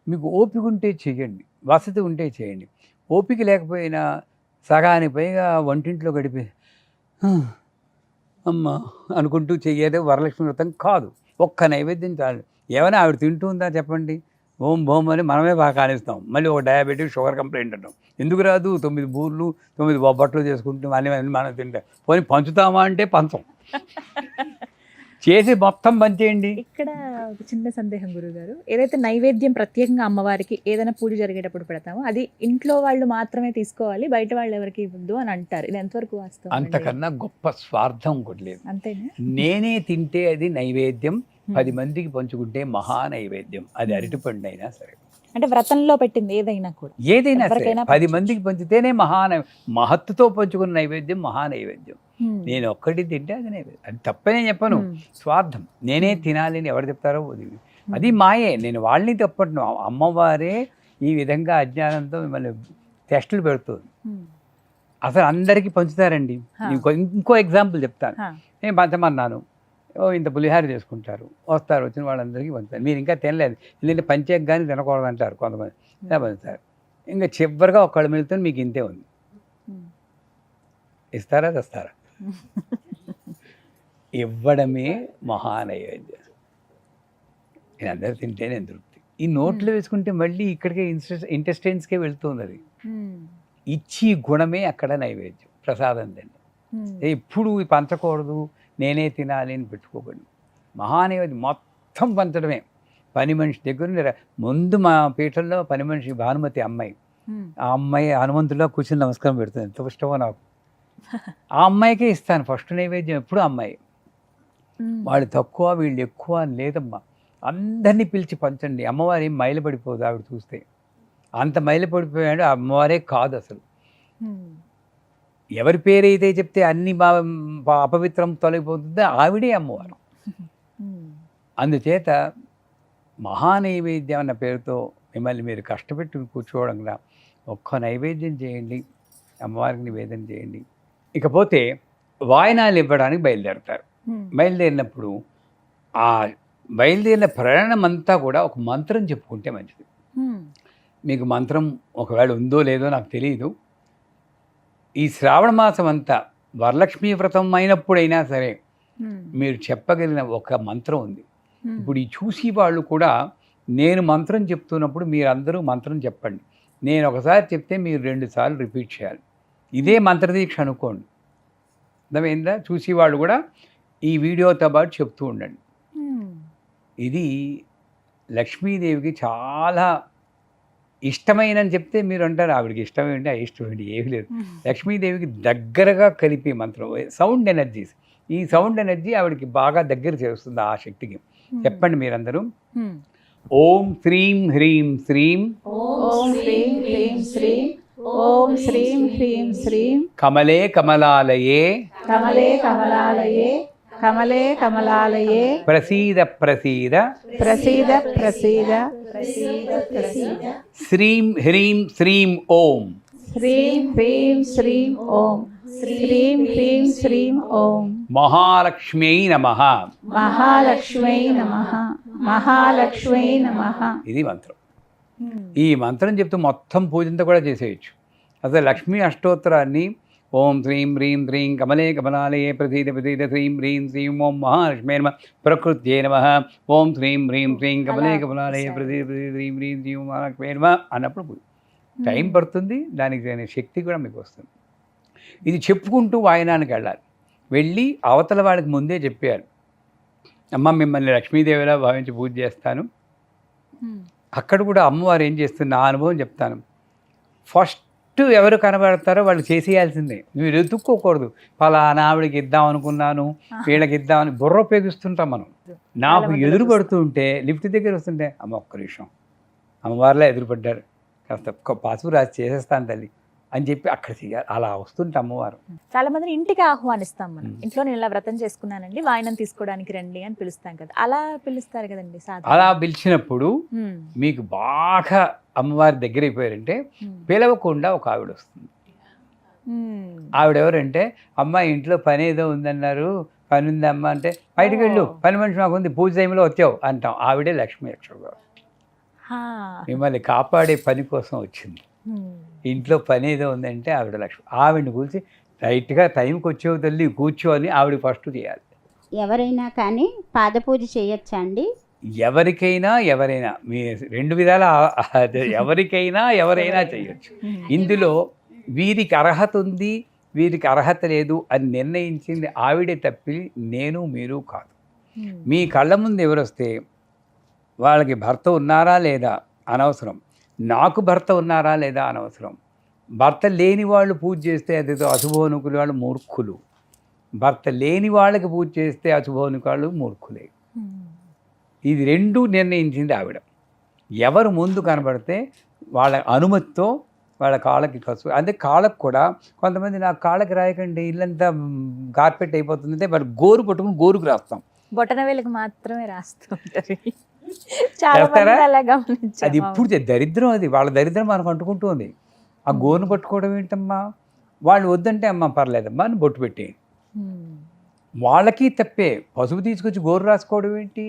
మీకు ఓపిక ఉంటే చేయండి, వసతి ఉంటే చేయండి. ఓపిక లేకపోయినా సగానికి పైగా వంటింట్లో గడిపి అమ్మ అనుకుంటూ చెయ్యేదే వరలక్ష్మి వ్రతం కాదు. ఒక్క నైవేద్యం చాలు. ఏమైనా ఆవిడ తింటూ ఉందా చెప్పండి, ఓం భోం అని మనమే బాగా కానిస్తాం. మళ్ళీ ఒక డయాబెటిక్ షుగర్ కంప్లైంట్ అంటాం. ఎందుకు రాదు? 9 బూర్లు 9 బొబ్బట్లు చేసుకుంటూ అన్నీ మనం తింటాం. పోనీ పంచుతామా అంటే పంచం. చేసి మొత్తం పంచేయండి. ఇక్కడ ఒక చిన్న సందేహం గురుగారు, ఏదైతే నైవేద్యం ప్రత్యేకంగా అమ్మవారికి ఏదైనా పూజ జరిగేటప్పుడు పెడతామో అది ఇంట్లో వాళ్ళు మాత్రమే తీసుకోవాలి, బయట వాళ్ళు ఎవరికి ఇవ్వద్దు అని అంటారు. ఇది ఎంతవరకు వాస్తవం? అంతకన్నా గొప్ప స్వార్థం ఒకటి లేదు. అంతేనా? నేనే తింటే అది నైవేద్యం, 10 మందికి పంచుకుంటే మహా నైవేద్యం. అది అరటిపండు అయినా సరే, అంటే వ్రతంలో పెట్టింది ఏదైనా కూడా, ఏదైనా సరే ఎవరికైనా 10 మందికి పంచితేనే మహత్తుతో పంచుకున్న నైవేద్యం మహా నైవేద్యం. నేను ఒక్కటి తింటే అది నైవేద్యం. అది తప్పనే చెప్పను, స్వార్థం. నేనే తినాలని ఎవరు చెప్తారో అది మాయే. నేను వాళ్ళని తప్పట్ను. అమ్మవారే ఈ విధంగా అజ్ఞానంతో మిమ్మల్ని టెస్టులు పెడుతుంది. అసలు అందరికీ పంచుతారండి. ఇంకో ఎగ్జాంపుల్ చెప్తాను. నేను పంచమన్నాను, ఇంత పులిహార చేసుకుంటారు, వస్తారు, వచ్చిన వాళ్ళందరికీ పంచుతారు. మీరు ఇంకా తినలేదు, ఎందుకంటే పంచేకి కానీ తినకూడదు అంటారు కొంతమంది, ఇలా పంచుతారు. ఇంకా చివరిగా ఒక్కళ్ళు మిగిలితే మీకు ఇంతే ఉంది. ఇస్తారా తెస్తారా? ఇవ్వడమే మహానైవేద్యం. నేను అందరు తింటే నేను తృప్తి. ఈ నోట్లో వేసుకుంటే మళ్ళీ ఇక్కడికే ఇంటెస్టైన్స్కే వెళ్తుంది. అది ఇచ్చి గుణమే అక్కడ నైవేద్యం, ప్రసాదం తిండి. ఎప్పుడు పంచకూడదు, నేనే తినాలి అని పెట్టుకోకూడదు. మహానైవేద్యం మొత్తం పంచడమే. పని మనిషి దగ్గర ముందు మా పీఠంలో పని మనిషి భానుమతి అమ్మాయి, ఆ అమ్మాయి హనుమంతుడిలో కూర్చొని నమస్కారం పెడుతుంది. ఎంత ఇష్టమో నాకు. ఆ అమ్మాయికే ఇస్తాను ఫస్ట్ నైవేద్యం ఎప్పుడు. అమ్మాయి వాళ్ళు తక్కువ వీళ్ళు ఎక్కువ అని లేదమ్మా, అందరినీ పిలిచి పంచండి. అమ్మవారి ఏం మైలపడిపోదు. ఆవిడ చూస్తే అంత మైలపడిపోయాడు అమ్మవారే కాదు అసలు. ఎవరి పేరైతే చెప్తే అన్ని అపవిత్రం తొలగిపోతుందో ఆవిడే అమ్మవారు. అందుచేత మహానైవేద్యం అన్న పేరుతో మిమ్మల్ని మీరు కష్టపెట్టి కూర్చోవడంగా ఒక్క నైవేద్యం చేయండి, అమ్మవారికి నివేదన చేయండి. ఇకపోతే వాయనాలు ఇవ్వడానికి బయలుదేరతారు. బయలుదేరినప్పుడు ఆ బయలుదేరిన ప్రయాణం అంతా కూడా ఒక మంత్రం చెప్పుకుంటే మంచిది. మీకు మంత్రం ఒకవేళ ఉందో లేదో నాకు తెలియదు. ఈ శ్రావణ మాసం అంతా వరలక్ష్మీ వ్రతం అయినప్పుడైనా సరే మీరు చెప్పగలిగిన ఒక మంత్రం ఉంది. ఇప్పుడు ఈ చూసి వాళ్ళు కూడా నేను మంత్రం చెప్తున్నప్పుడు మీరందరూ మంత్రం చెప్పండి. నేను ఒకసారి చెప్తే మీరు 2 సార్లు రిపీట్ చేయాలి. ఇదే మంత్రదీక్ష అనుకోండి. అర్థమైందా? చూసి వాళ్ళు కూడా ఈ వీడియోతో పాటు చెప్తూ ఉండండి. ఇది లక్ష్మీదేవికి చాలా ఇష్టమైనని చెప్తే మీరు అంటారు ఆవిడకి ఇష్టమేంటి అయిష్టమేంటి ఏమీ లేదు. లక్ష్మీదేవికి దగ్గరగా కలిపే మంత్రం సౌండ్ ఎనర్జీస్. ఈ సౌండ్ ఎనర్జీ ఆవిడకి బాగా దగ్గర చేస్తుంది ఆ శక్తికి. చెప్పండి మీరందరూ. ఓం శ్రీం హ్రీం శ్రీం ఓం శ్రీం హ్రీం శ్రీం ఓం శ్రీం హ్రీం శ్రీం కమలే కమలాలయే కమలే కమలాలయే కమలే కమలాలయే ప్రసీద ప్రసీద ప్రసీద ప్రసీద శ్రీం హ్రీం శ్రీం ఓం శ్రీం హ్రీం శ్రీం ఓం శ్రీం హ్రీం శ్రీం ఓం మహాలక్ష్మ్యై నమః మహాలక్ష్మై నమః మహాలక్ష్మై నమః. ఇది మంత్రం. ఈ మంత్రం చెప్తూ మొత్తం పూజంతా కూడా చేసేయచ్చు. అసలు లక్ష్మీ అష్టోత్తరాన్ని ఓం శ్రీం హ్రీం శ్రీం కమలే కమలాలయే ప్రసీద ప్రసీద శ్రీం హ్రీం శ్రీం ఓం మహాలక్ష్మీ నమః ప్రకృత్యై నమః ఓం శ్రీం హ్రీం శ్రీం కమలే కమలాలయే ప్రసీద ప్రసీద శ్రీం హ్రీం శ్రీం మహాలక్ష్మీ నమః అన్నప్పుడు పూజ టైం పడుతుంది. దానికి శక్తి కూడా మీకు వస్తుంది. ఇది చెప్పుకుంటూ వాయనానికి వెళ్ళాలి. వెళ్ళి అవతల వాళ్ళకి ముందే చెప్పారు, అమ్మ మిమ్మల్ని లక్ష్మీదేవిలా భావించి పూజ చేస్తాను. అక్కడ కూడా అమ్మవారు ఏం చేస్తుంది నా అనుభవం చెప్తాను. ఫస్ట్ ఎవరు కనబడతారో వాళ్ళు చేసేయాల్సిందే. మీరు ఎత్తుక్కోకూడదు. ఫలానా ఆవిడకి ఇద్దాం అనుకున్నాను, వీళ్ళకి ఇద్దామని బుర్ర ఉపయోగిస్తుంటాం మనం. నాకు ఎదురు పడుతూ ఉంటే లిఫ్ట్ దగ్గర వస్తుంటే అమ్మ ఒక్క నిమిషం, అమ్మవారిలా ఎదురుపడ్డారు, కాస్త పసుపు రాసి చేసేస్తాను తల్లి అని చెప్పి అక్కడ చేయాలి. అలా వస్తుంటే అమ్మవారు. చాలా మందిని ఇంటికి ఆహ్వానిస్తాం మనం. ఇంట్లో నేను ఇలా వ్రతం చేసుకున్నానండి, వాయనం తీసుకోవడానికి రండి అని పిలుస్తాం కదా, అలా పిలుస్తారు కదండి సాధారణ. అలా పిలిచినప్పుడు మీకు బాగా అమ్మవారి దగ్గర అయిపోయారంటే పిలవకుండా ఒక ఆవిడ వస్తుంది. ఆవిడెవరంటే, అమ్మ ఇంట్లో పని ఏదో ఉందన్నారు, పని ఉందమ్మా అంటే, బయటికి వెళ్ళు, పని మనిషి మాకు ఉంది, పూజ టైంలో వచ్చావు అంటాం. ఆవిడే లక్ష్మీ అక్షర మిమ్మల్ని కాపాడే పని కోసం వచ్చింది. ఇంట్లో పని ఏదో ఉందంటే ఆవిడ లక్ష్మి. ఆవిడని కూర్చి రైట్గా టైంకి వచ్చేవు తల్లి కూర్చో అని ఆవిడ ఫస్ట్ చేయాలి. ఎవరైనా కానీ పాదపూజ చేయొచ్చా అండి? ఎవరైనా మీ రెండు విధాల ఎవరైనా చేయొచ్చు. ఇందులో వీరికి అర్హత ఉంది, వీరికి అర్హత లేదు అని నిర్ణయించింది ఆవిడే తప్పి నేను మీరు కాదు. మీ కళ్ళ ముందు ఎవరు వస్తే వాళ్ళకి భర్త ఉన్నారా లేదా అనవసరం, నాకు భర్త ఉన్నారా లేదా అనవసరం. భర్త లేని వాళ్ళు పూజ చేస్తే అదేదో అశుభోనుకులు వాళ్ళు మూర్ఖులు, భర్త లేని వాళ్ళకి పూజ చేస్తే అశుభోనుకు వాళ్ళు మూర్ఖులే. ఇది రెండూ నిర్ణయించింది ఆవిడ. ఎవరు ముందు కనబడితే వాళ్ళ అనుమతితో వాళ్ళ కాళ్ళకి కసు. అంటే కాళ్ళకు కూడా కొంతమంది నాకు కాళ్ళకి రాయకండి ఇల్లంతా కార్పెట్ అయిపోతుంది అంటే మరి గోరు పట్టుకుని గోరుకు రాస్తాం, బొటన వేలకు మాత్రమే రాస్తుంటారు. చాలా మంది అలా గమనించాం. అది ఇప్పుడు దరిద్రం, అది వాళ్ళ దరిద్రం మనకు అంటుకుంటుంది. ఆ గోరును పట్టుకోవడం ఏంటమ్మా, వాళ్ళు వద్దంటే అమ్మ పర్లేదమ్మా అని బొట్టు పెట్టేయండి. వాళ్ళకి తప్పే, పసుపు తీసుకొచ్చి గోరు రాసుకోవడం ఏంటి,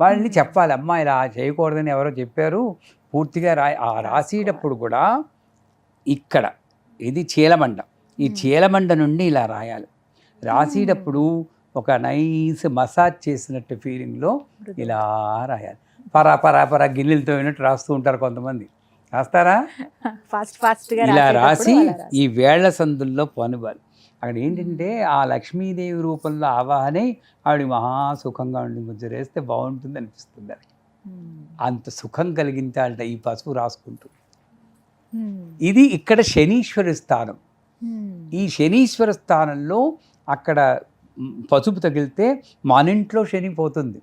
వాళ్ళని చెప్పాలి అమ్మ ఇలా చేయకూడదని ఎవరో చెప్పారు, పూర్తిగా ఆ రాసేటప్పుడు కూడా ఇక్కడ ఇది చీలమండ, ఈ చీలమండ నుండి ఇలా రాయాలి. రాసేటప్పుడు ఒక నైస్ మసాజ్ చేసినట్టు ఫీలింగ్లో ఇలా రాయాలి. పరా గిన్నెలతో అయినట్టు రాస్తూ ఉంటారు కొంతమంది, రాస్తారా? ఇలా రాసి ఈ వేళ్ల సందుల్లో పనువాలి. అక్కడ ఏంటంటే ఆ లక్ష్మీదేవి రూపంలో ఆవాహనే ఆవిడ మహాసుఖంగా ఉండి ముద్రేస్తే బాగుంటుంది అనిపిస్తుంది. అది అంత సుఖం కలిగించాలట ఈ పసుపు రాసుకుంటూ. ఇది ఇక్కడ శనీశ్వర స్థానం. ఈ శనీశ్వర స్థానంలో అక్కడ పసుపు తగిలితే మన ఇంట్లో శని పోతుంది,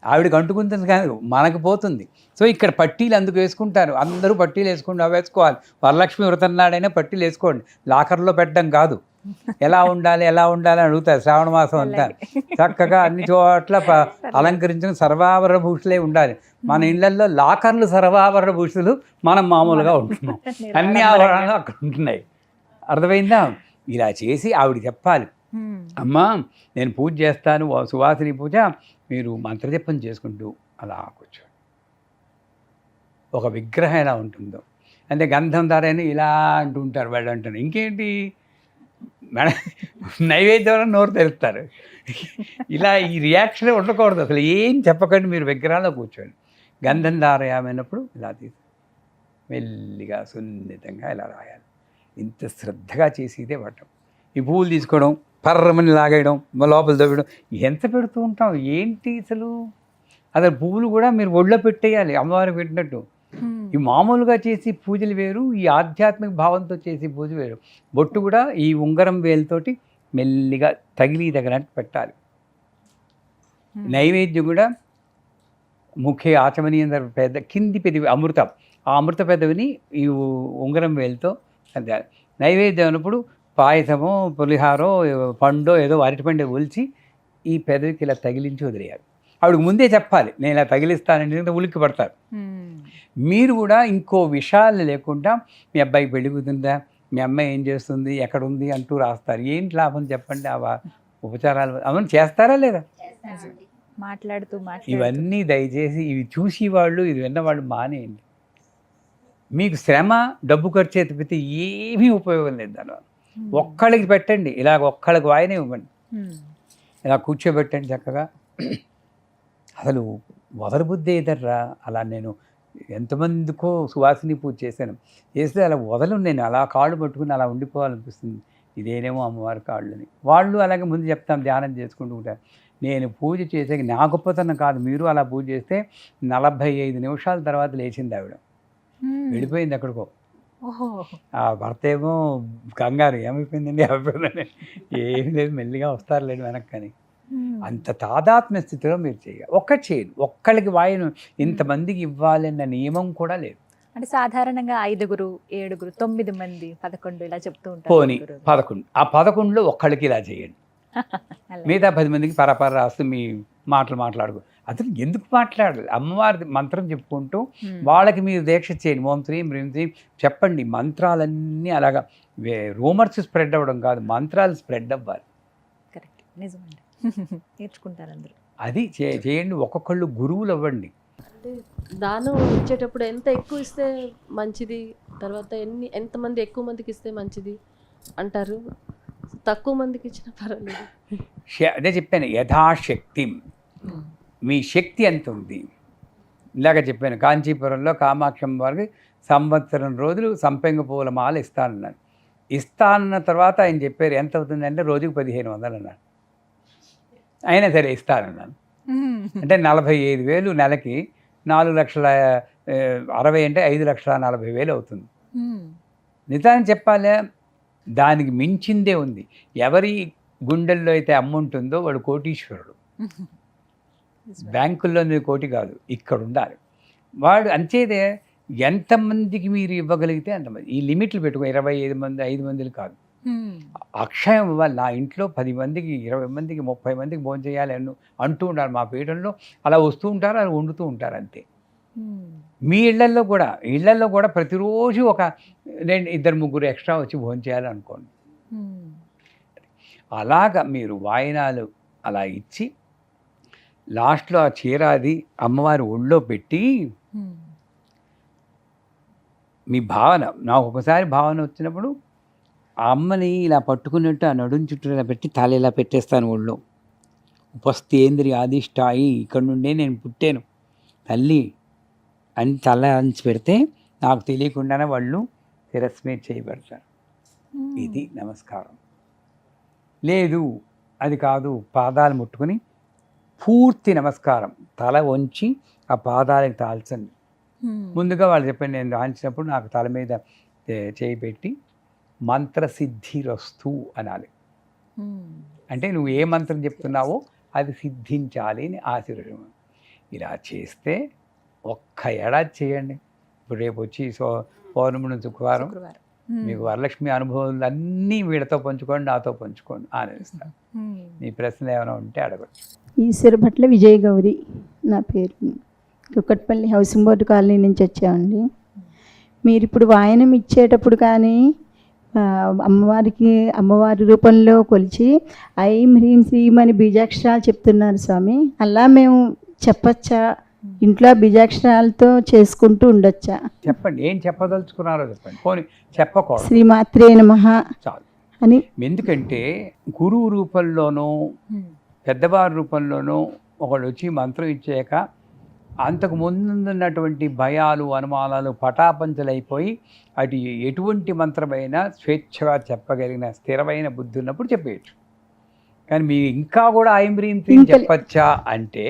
ఆవిడకి అంటుకుంటుంది కాదు మనకు పోతుంది. సో ఇక్కడ పట్టీలు అందుకు వేసుకుంటారు, అందరూ పట్టీలు వేసుకోవాలి. వరలక్ష్మి వ్రతం నాడైనా పట్టీలు వేసుకోండి, లాకర్లో పెట్టడం కాదు. ఎలా ఉండాలి అని అడుగుతారు శ్రావణ మాసం అంతా. చక్కగా అన్ని చోట్ల అలంకరించిన సర్వాభరణ భూషులే ఉండాలి. మన ఇళ్లలో లాకర్లు సర్వాభరణ భూషులు, మనం మామూలుగా ఉంటున్నాం, అన్ని ఆభరణాలు అక్కడ ఉంటున్నాయి. అర్థమైందా? ఇలా చేసి ఆవిడ చెప్పాలి, అమ్మా నేను పూజ చేస్తాను, సువాసిని పూజ, మీరు మంత్రజపం చేసుకుంటూ అలా కూర్చోండి. ఒక విగ్రహం ఎలా ఉంటుందో అంటే గంధం ధారని ఇలా అంటుంటారు వాళ్ళు అంటారు. ఇంకేంటి నైవేద్యం నోరు తెరుస్తారు. ఇలా ఈ రియాక్షన్ ఉండకూడదు, అసలు ఏం చెప్పకండి, మీరు విగ్రహాల్లో కూర్చోండి. గంధం ధారయామైనప్పుడు ఇలా తీసి మెల్లిగా సున్నితంగా ఇలా రాయాలి. ఇంత శ్రద్ధగా చేసి ఇదే పట్టం. ఈ పువ్వులు తీసుకోవడం, పర్రమని లాగేయడం, లోపల దవ్వడం, ఎంత పెడుతూ ఉంటాం ఏంటి అసలు. అసలు పువ్వులు కూడా మీరు ఒళ్ళో పెట్టేయాలి అమ్మవారికి పెట్టినట్టు. ఈ మామూలుగా చేసి పూజలు వేరు, ఈ ఆధ్యాత్మిక భావంతో చేసి పూజ వేరు. బొట్టు కూడా ఈ ఉంగరం వేలుతోటి మెల్లిగా తగిలిదగినట్టు పెట్టాలి. నైవేద్యం కూడా ముఖ్య ఆచమనీయ పెద్ద కింది పెదవి అమృతం, ఆ అమృత పెదవిని ఈ ఉంగరం వేలుతో అంతే. నైవేద్యం అన్నప్పుడు పాయసమో పులిహారో పండో ఏదో అరటిపండు ఒలిచి ఈ పెదవికి ఇలా తగిలించి వదిలేయాలి. ఆవిడకి ముందే చెప్పాలి నేను ఇలా తగిలిస్తానంటే ఉలిక్కి పడతారు. మీరు కూడా ఇంకో విషయాలు లేకుండా మీ అబ్బాయికి పెళ్లి కుదిరిందా, మీ అమ్మాయి ఏం చేస్తుంది, ఎక్కడ ఉంది అంటూ రాస్తారు. ఏంటి లాభం చెప్పండి? ఆ ఉపచారాలు అవన్నీ చేస్తారా లేదా? మాట్లాడుతూ ఇవన్నీ దయచేసి ఇవి చూసి వాళ్ళు ఇది విన్నవాళ్ళు మానేయండి. మీకు శ్రమ డబ్బు ఖర్చు ఎత్తిపితే ఏమీ ఉపయోగం లేదు. దానివల్ల ఒక్కళ్ళకి పెట్టండి, ఇలా ఒక్కళ్ళకి వాయినే ఇవ్వండి, ఇలా కూర్చోబెట్టండి చక్కగా. అసలు వదల బుద్ధి ఏదర్రా, అలా నేను ఎంతమందికో సువాసిని పూజ చేస్తే అలా వదలు, నేను అలా కాళ్ళు పట్టుకుని అలా ఉండిపోవాలనిపిస్తుంది. ఇదేనేమో అమ్మవారి కాళ్ళని. వాళ్ళు అలాగే ముందు చెప్తాం ధ్యానం చేసుకుంటూ ఉంటారు. నేను పూజ చేసే నా గొప్పతనం కాదు, మీరు అలా పూజ చేస్తే 45 నిమిషాల తర్వాత లేచింది ఆవిడ, వెళ్ళిపోయింది ఎక్కడికో. ఆ భర్త ఏమో కంగారు, ఏమైపోయిందండి అయిపోయిందని. ఏమి లేదు, మెల్లిగా వస్తారులేండి వెనక్కి అని. అంత తాదాత్మ్య స్థితిలో మీరు చేయాలి. చేయండి, ఒక్కళ్ళకి వాయును ఇంతమందికి ఇవ్వాలి అన్న నియమం కూడా లేదు. అంటే సాధారణంగా 5, 7, 9 మంది, 11 ఇలా చెప్తూ ఉంటారు. పోనీ 11, ఆ 11లో ఒక్కళ్ళకి ఇలా చేయండి. మిగతా 10 మందికి పరపర రాస్తూ మీ మాట్లాడుకో. అసలు ఎందుకు మాట్లాడాలి? అమ్మవారి మంత్రం చెప్పుకుంటూ వాళ్ళకి మీరు దీక్ష చేయండి. ఓం శ్రీం హ్రీం శ్రీం చెప్పండి. మంత్రాలన్నీ అలాగా రూమర్స్ స్ప్రెడ్ అవ్వడం కాదు, మంత్రాలు స్ప్రెడ్ అవ్వాలి. కరెక్ట్, నిజమండి. నేర్చుకుంటారు అందరూ. అది చేయండి. ఒక్కొక్కళ్ళు గురువులు అవ్వండి. అంటే దానం ఇచ్చేటప్పుడు ఎంత ఎక్కువ ఇస్తే మంచిది, తర్వాత ఎంతమంది ఎక్కువ మందికి ఇస్తే మంచిది అంటారు? తక్కువ మందికి ఇచ్చినా పర్వాలేదు. అదే చెప్పాను, యథాశక్తి. మీ శక్తి ఎంత ఉంది? ఇలాగ చెప్పాను, కాంచీపురంలో కామాక్షమ్మ వారికి సంవత్సరం రోజులు సంపెంగ పూల మాల ఇస్తానన్నాను. ఇస్తానన్న తర్వాత ఆయన చెప్పారు ఎంత అవుతుందంటే రోజుకు 1500 అన్నాడు. అయినా సరే ఇస్తానన్నాను. అంటే 45,000 నెలకి 4,60,000 అంటే 5,40,000 అవుతుంది. నిజాన్ని చెప్పాలే, దానికి మించిందే ఉంది. ఎవరి గుండెల్లో అయితే అమ్మ ఉంటుందో వాడు కోటీశ్వరుడు. బ్యాంకుల్లో కోటి కాదు, ఇక్కడ ఉండాలి వాడు. అంచేదే ఎంతమందికి మీరు ఇవ్వగలిగితే అంతమంది. ఈ లిమిట్లు పెట్టుకో, 25 మంది 5 మందిలు కాదు. అక్షయం ఇవ్వాలి. నా ఇంట్లో 10 మందికి 20 మందికి 30 మందికి భోజనం చేయాలి అంటూ ఉంటారు మా పీఠంలో. అలా వస్తూ ఉంటారు, అలా వండుతూ ఉంటారు అంతే. మీ ఇళ్లల్లో కూడా ప్రతిరోజు ఒక 2-3 ఎక్స్ట్రా వచ్చి భోజనం చేయాలనుకోండి. అలాగా మీరు వాయినాలు అలా ఇచ్చి లాస్ట్లో ఆ చీరాది అమ్మవారి ఒళ్ళో పెట్టి మీ భావన, నాకు ఒకసారి భావన వచ్చినప్పుడు ఆ అమ్మని ఇలా పట్టుకున్నట్టు ఆ నడుం చుట్టూ ఇలా పెట్టి తల ఇలా పెట్టేస్తాను ఒళ్ళో. ఉపస్థేంద్రి ఆదిష్టాయి, ఇక్కడ నుండే నేను పుట్టాను తల్లి అని తల అంచి పెడితే నాకు తెలియకుండానే వాళ్ళు శిరస్సు మీద చేయబడతారు. ఇది నమస్కారం. లేదు అది కాదు, పాదాలు ముట్టుకుని పూర్తి నమస్కారం, తల వంచి ఆ పాదాలకు తాల్చండి. ముందుగా వాళ్ళు చెప్పండి, నేను దాల్చినప్పుడు నాకు తల మీద చేయి పెట్టి మంత్రసిద్ధిరస్తు అనాలి. అంటే నువ్వు ఏ మంత్రం చెప్తున్నావో అది సిద్ధించాలి అని ఆశీర్వదం. ఇలా చేస్తే ఒక్క ఏడాది చేయండి. ఇప్పుడు రేపు వచ్చి పౌర్ణమి నుంచి శుక్రవారం మీకు వరలక్ష్మి అనుభవాలు అన్నీ వీళ్ళతో పంచుకోండి, నాతో పంచుకోండి, ఆనందిస్తాను. మీ ప్రశ్న ఏమైనా ఉంటే అడగచ్చు. ఈశ్వరభట్ల విజయ గౌరి నా పేరు. కుక్కట్పల్లి హౌసింగ్ బోర్డు కాలనీ నుంచి వచ్చామండి. మీరు ఇప్పుడు వాయనం ఇచ్చేటప్పుడు కానీ అమ్మవారి రూపంలో కొలిచి ఐం హ్రీం శ్రీం అని బీజాక్షరాలు చెప్తున్నారు స్వామి. అలా మేము చెప్పచ్చా? ఇంట్లో బీజాక్షరాలతో చేసుకుంటూ ఉండొచ్చా? చెప్పండి, ఏం చెప్పదలుచుకున్నారో చెప్పండి. పోనీ చెప్పకూడదు. శ్రీమాత్రే నమః చాలు అని. ఎందుకంటే గురువు రూపంలోనూ పెద్దవారి రూపంలోనూ ఒకళ్ళు వచ్చి మంత్రం ఇచ్చాక అంతకు ముందున్నటువంటి భయాలు అనుమానాలు పటాపంచలైపోయి అటు ఎటువంటి మంత్రమైనా స్వేచ్ఛగా చెప్పగలిగిన స్థిరమైన బుద్ధి ఉన్నప్పుడు చెప్పేయచ్చు. కానీ మీరు ఇంకా కూడా ఐం హ్రీం శ్రీం చెప్పచ్చా అంటే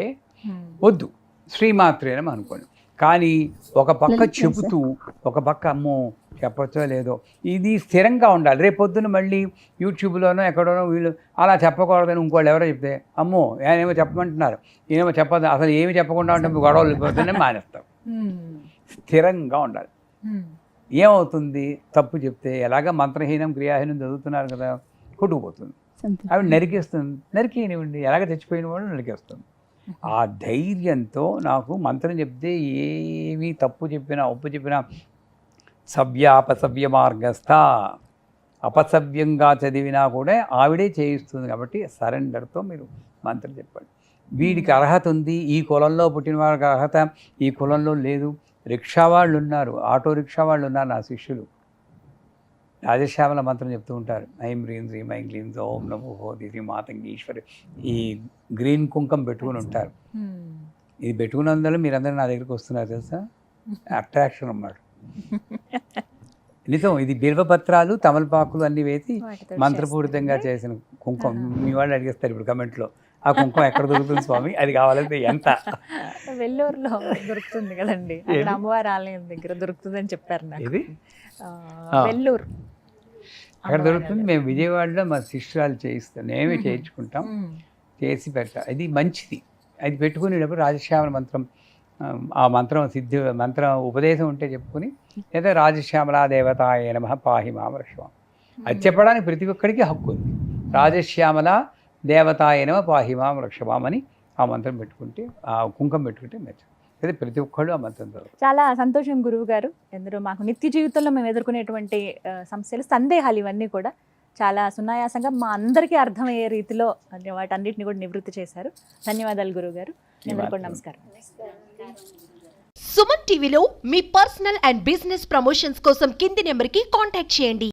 వద్దు, శ్రీమాత్రేనం అనుకోండి. కానీ ఒక పక్క చెబుతూ ఒక పక్క అమ్మో చెప్పచ్చో లేదో, ఇది స్థిరంగా ఉండాలి. రేపు పొద్దున్న మళ్ళీ యూట్యూబ్లోనో ఎక్కడోనో వీళ్ళు అలా చెప్పకూడదని ఇంకోళ్ళు ఎవరో చెప్తే అమ్మో ఏమో చెప్పమంటున్నారు, ఏమో చెప్పదు, అసలు ఏమి చెప్పకుండా ఉంటే గొడవలు పోతేనే మానేస్తాం. స్థిరంగా ఉండాలి. ఏమవుతుంది? తప్పు చెప్తే ఎలాగ మంత్రహీనం క్రియాహీనం చదువుతున్నారు కదా, కొట్టుకుపోతుంది. అవి నరికేనివ్వండి, ఎలాగ చచ్చిపోయిన వాళ్ళు నరికేస్తుంది. ఆ ధైర్యంతో నాకు మంత్రం చెప్తే ఏమీ తప్పు చెప్పినా ఒప్పు చెప్పినా సవ్యాపసవ్య మార్గస్థ, అపసవ్యంగా చదివినా కూడా ఆవిడే చేయిస్తుంది. కాబట్టి సరెండర్తో మీరు మంత్రం చెప్పండి. వీడికి అర్హత ఉంది, ఈ కులంలో పుట్టిన వారికి అర్హత ఈ కులంలో లేదు. రిక్షా వాళ్ళు ఉన్నారు, ఆటో రిక్షా వాళ్ళు ఉన్నారు నా శిష్యులు. రాజశ్యామల మంత్రం చెప్తూ ఉంటారు, ఐం హ్రీం శ్రీం ఐం క్లీం ఓం నమో భగవతి శ్రీ మాతంగీశ్వరి. ఈ గ్రీన్ కుంకం పెట్టుకుని ఉంటారు. ఇది పెట్టుకున్నందువల్ల మీరందరూ నా దగ్గరికి వస్తున్నారు తెలుసా, అట్రాక్షన్ అన్నమాట. నిజం. ఇది బిల్వపత్రాలు తమలపాకులు అన్నీ వేసి మంత్రపూరితంగా చేసిన కుంకుమ. మీ వాళ్ళు అడిగేస్తారు ఇప్పుడు కమెంట్లో, ఆ కుంకుమ ఎక్కడ దొరుకుతుంది స్వామి, అది కావాలంటే ఎంత? వెల్లూరులో దొరుకుతుంది కదండి, అమ్మవారి ఆలయం దగ్గర దొరుకుతుందని చెప్పారు నాకు. ఇది వెల్లూరు అక్కడ దొరుకుతుంది. మేము విజయవాడలో మా శిష్యురాలు చేయిస్తాం, మేమే చేయించుకుంటాం, చేసి పెట్టాం. ఇది మంచిది. అది పెట్టుకునేటప్పుడు రాజశ్యామల మంత్రం, ఆ మంత్రం మంత్రం ఉపదేశం ఉంటే చెప్పుకుని, లేదా రాజశ్యామలా దేవతాయ నమః పాహి మాం రక్షమాం, అది చెప్పడానికి ప్రతి ఒక్కడికి హక్కు ఉంది. రాజశ్యామల దేవతాయ నమః పాహి మాం రక్షమాం అని ఆ మంత్రం పెట్టుకుంటే, ఆ కుంకుమ పెట్టుకుంటే మంచిది. అయితే ప్రతి ఒక్కళ్ళు ఆ మంత్రం చదవాలి. చాలా సంతోషం గురువు గారు. ఎందరో మాకు నిత్య జీవితంలో మేము ఎదుర్కొనేటువంటి సమస్యలు, సందేహాలు ఇవన్నీ కూడా చాలా సునాయాసంగా మా అందరికీ అర్థమయ్యే రీతిలో వాటన్నిటిని కూడా నివృత్తి చేశారు. ధన్యవాదాలు గురువు గారు. అందరికీ కూడా నమస్కారం. సుమన్ టీవీలో మీ పర్సనల్ అండ్ బిజినెస్ ప్రమోషన్స్ కోసం కింది నెంబర్కి కాంటాక్ట్ చేయండి.